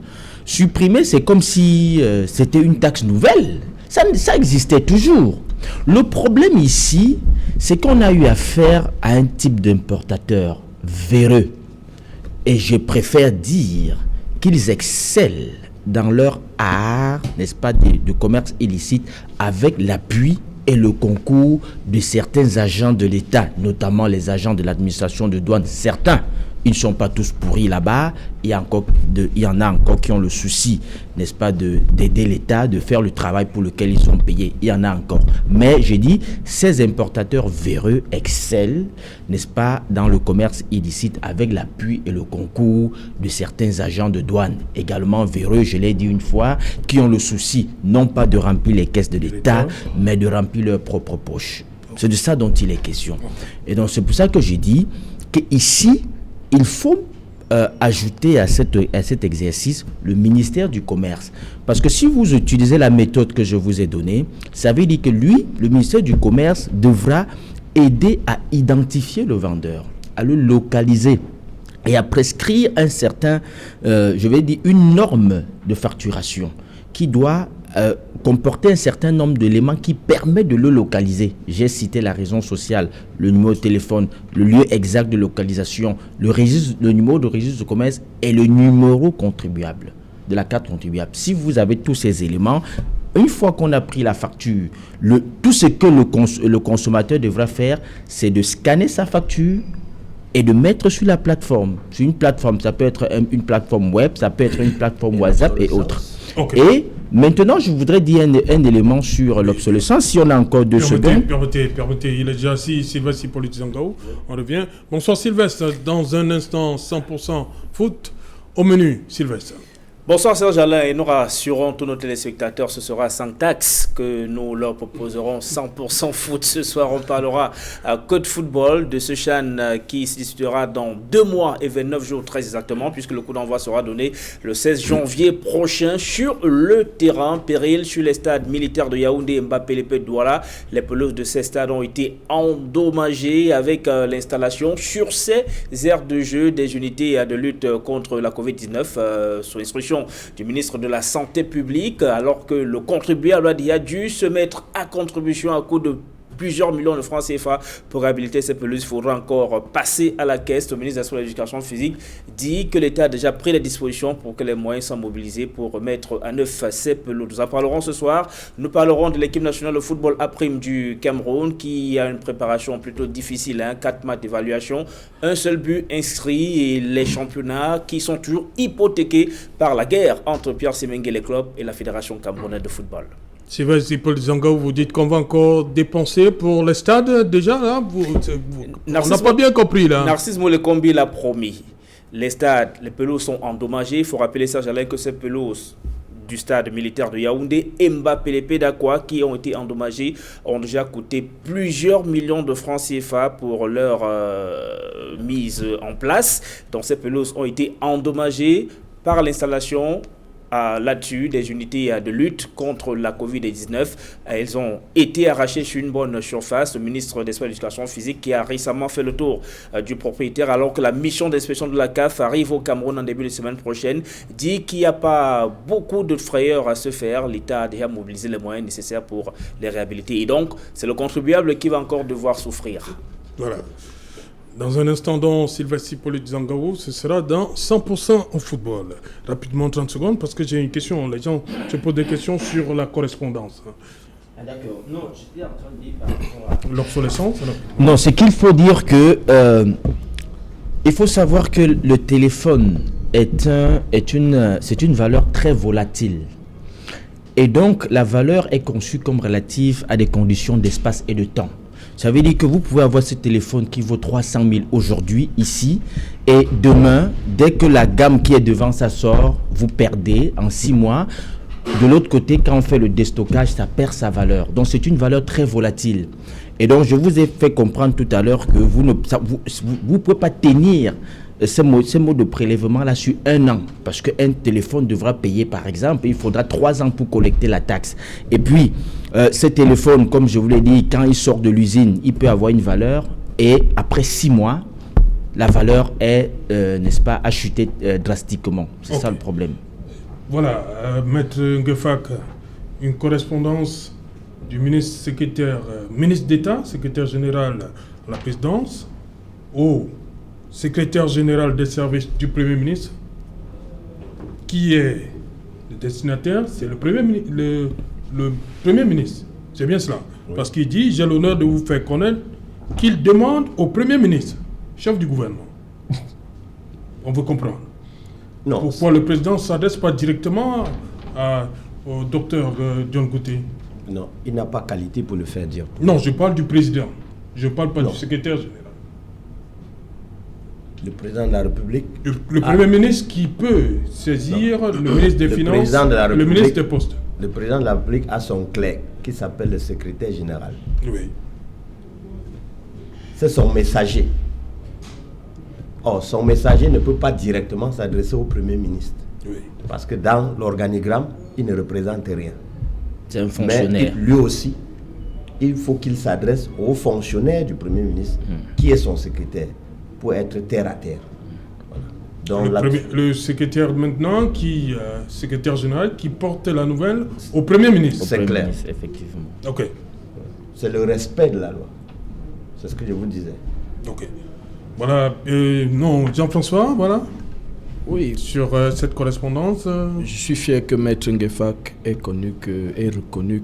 Supprimer, c'est comme si c'était une taxe nouvelle. Ça existait toujours. Le problème ici, c'est qu'on a eu affaire à un type d'importateur véreux. Et je préfère dire qu'ils excellent dans leur art, n'est-ce pas, de commerce illicite, avec l'appui et le concours de certains agents de l'État, notamment les agents de l'administration de douane. Certains, ils ne sont pas tous pourris là-bas. Il y en a encore qui ont le souci, n'est-ce pas, d'aider l'État, de faire le travail pour lequel ils sont payés. Il y en a encore. Mais j'ai dit, ces importateurs véreux excellent, n'est-ce pas, dans le commerce illicite avec l'appui et le concours de certains agents de douane. Également véreux, je l'ai dit une fois, qui ont le souci non pas de remplir les caisses de l'État, mais de remplir leurs propres poches. C'est de ça dont il est question. Et donc c'est pour ça que j'ai dit qu'ici, il faut ajouter à cet exercice le ministère du Commerce. Parce que si vous utilisez la méthode que je vous ai donnée, ça veut dire que lui, le ministère du Commerce, devra aider à identifier le vendeur, à le localiser et à prescrire un certain, une norme de facturation qui doit comporter un certain nombre d'éléments qui permettent de le localiser. J'ai cité la raison sociale, le numéro de téléphone, le lieu exact de localisation, le numéro de registre de commerce et le numéro contribuable de la carte contribuable. Si vous avez tous ces éléments, une fois qu'on a pris la facture, tout ce que le consommateur devra faire, c'est de scanner sa facture et de mettre sur la plateforme. Sur une plateforme, ça peut être une plateforme web, ça peut être une plateforme WhatsApp et autres. Okay. Et maintenant, je voudrais dire un élément sur l'obsolescence. Si on a encore 2 secondes. Permettez, il est déjà assis, Sylvestre Hippolyte Zangao. On revient. Bonsoir Sylvestre, dans un instant, 100% foot. Au menu, Sylvestre. Bonsoir Serge Alain, et nous rassurons tous nos téléspectateurs, ce sera sans taxe que nous leur proposerons 100% foot. Ce soir, on parlera code football de ce CHAN qui se disputera dans 2 mois et 29 jours très exactement, puisque le coup d'envoi sera donné le 16 janvier prochain sur le terrain péril sur les stades militaires de Yaoundé, Mbappé, Lépé, Douala. Les pelouses de ces stades ont été endommagées avec l'installation sur ces aires de jeu des unités de lutte contre la Covid-19 sous instruction du ministre de la Santé publique, alors que le contribuable a dû se mettre à contribution à coût de plusieurs millions de francs CFA pour réhabiliter ces pelouses. Il faudra encore passer à la caisse. Le ministre de l'Éducation physique dit que l'État a déjà pris les dispositions pour que les moyens soient mobilisés pour remettre à neuf ces pelouses. Nous en parlerons ce soir. Nous parlerons de l'équipe nationale de football A' du Cameroun qui a une préparation plutôt difficile, 4 matchs d'évaluation, un seul but inscrit et les championnats qui sont toujours hypothéqués par la guerre entre Pierre Semengue, les clubs et la Fédération camerounaise de football. Sylvestre Hippolyte Zangao, vous dites qu'on va encore dépenser pour les stades déjà là on n'a pas bien compris là. Narcisse Molekombi l'a promis. Les stades, les pelouses sont endommagées. Il faut rappeler, Serge Alain, que ces pelouses du stade militaire de Yaoundé, Mbappé, Lépé, Dakwa, qui ont été endommagées, ont déjà coûté plusieurs millions de francs CFA pour leur mise en place. Donc ces pelouses ont été endommagées par l'installation là-dessus des unités de lutte contre la Covid-19. Elles ont été arrachées sur une bonne surface. Le ministre des Sports et de l'Éducation physique qui a récemment fait le tour du propriétaire alors que la mission d'inspection de la CAF arrive au Cameroun en début de semaine prochaine, dit qu'il n'y a pas beaucoup de frayeur à se faire. L'État a déjà mobilisé les moyens nécessaires pour les réhabiliter. Et donc, c'est le contribuable qui va encore devoir souffrir. Voilà. Dans un instant, dans Sylvestre Hippolyte Zangao, ce sera dans 100% au football. Rapidement, 30 secondes, parce que j'ai une question. Les gens se posent des questions sur la correspondance. Ah d'accord. Non, j'étais en train de dire par rapport à l'obsolescence. Non, c'est qu'il faut dire que il faut savoir que le téléphone c'est une valeur très volatile. Et donc, la valeur est conçue comme relative à des conditions d'espace et de temps. Ça veut dire que vous pouvez avoir ce téléphone qui vaut 300 000 aujourd'hui, ici, et demain, dès que la gamme qui est devant ça sort, vous perdez en 6 mois. De l'autre côté, quand on fait le déstockage, ça perd sa valeur. Donc, c'est une valeur très volatile. Et donc, je vous ai fait comprendre tout à l'heure que vous ne pouvez pas tenir ces mots de prélèvement là sur 1 an. Parce qu'un téléphone devra payer, par exemple, il faudra 3 ans pour collecter la taxe. Et puis, ce téléphone, comme je vous l'ai dit, quand il sort de l'usine, il peut avoir une valeur. Et après 6 mois, la valeur est, n'est-ce pas, a chuté drastiquement. C'est ça le problème. Voilà, Maître Ngefak, une correspondance du ministre d'État, secrétaire général à la présidence, au secrétaire général des services du Premier ministre, qui est le destinataire, c'est le Premier ministre. C'est bien cela. Oui. Parce qu'il dit, j'ai l'honneur de vous faire connaître qu'il demande au Premier ministre, chef du gouvernement. On veut comprendre. Non. Pourquoi le président ne s'adresse pas directement au docteur John Gouté? Non, il n'a pas qualité pour le faire dire. Non, je parle du président. Je ne parle pas du secrétaire général. Le président de la République... Le Premier ministre qui peut saisir le ministre des Finances, le ministre des Postes. Le président de la République a son clerc qui s'appelle le secrétaire général. Oui. C'est son messager. Or, son messager ne peut pas directement s'adresser au Premier ministre. Oui. Parce que dans l'organigramme, il ne représente rien. C'est un fonctionnaire. Mais lui aussi il faut qu'il s'adresse aux fonctionnaires du Premier ministre, qui est son secrétaire, pour être terre à terre. Voilà. Donc, le secrétaire maintenant, secrétaire général, qui porte la nouvelle au Premier ministre. C'est clair. Ministre, effectivement. Ok. C'est le respect de la loi. C'est ce que je vous disais. Ok. Voilà. Non, Jean-François, voilà. Oui, Sur cette correspondance. je suis fier que Maître Ngefak ait reconnu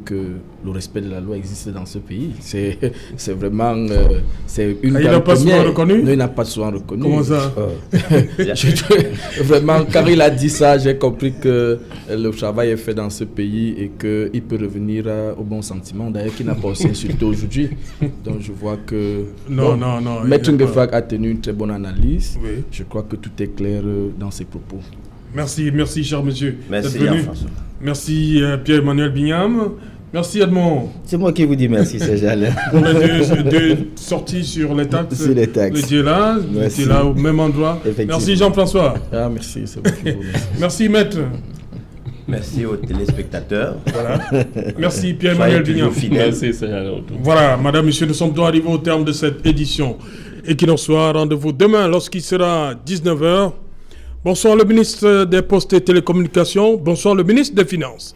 que le respect de la loi existe dans ce pays. C'est vraiment c'est une il n'a pas souvent reconnu? Non, il n'a pas souvent reconnu. Comment ça? Vraiment, quand il a dit ça, j'ai compris que le travail est fait dans ce pays et qu'il peut revenir au bon sentiment. D'ailleurs, qu'il n'a pas aussi insulté aujourd'hui. Donc, je vois que Non. Maître Ngefak a tenu une très bonne analyse. Oui. Je crois que tout est clair dans ses propos. Merci, cher monsieur. Merci, d'être venu. Jean-François. Merci, Pierre-Emmanuel Bignam. Merci, Edmond. C'est moi qui vous dis merci, Serge Alain. On a deux sorties sur les taxes. Sur les taxes. Le là, Merci. était là au même endroit. Effectivement. Merci, Jean-François. Ah, merci, c'est bon. Je vous remercie. Merci, Maître. Merci aux téléspectateurs. Voilà. Merci, Pierre-Emmanuel Soyez Bignam. toujours fidèles. Merci, c'est à retour. Voilà, madame, monsieur, nous sommes donc arrivés au terme de cette édition. Et qu'il en soit, rendez-vous demain lorsqu'il sera 19h. Bonsoir le ministre des Postes et Télécommunications. Bonsoir le ministre des Finances.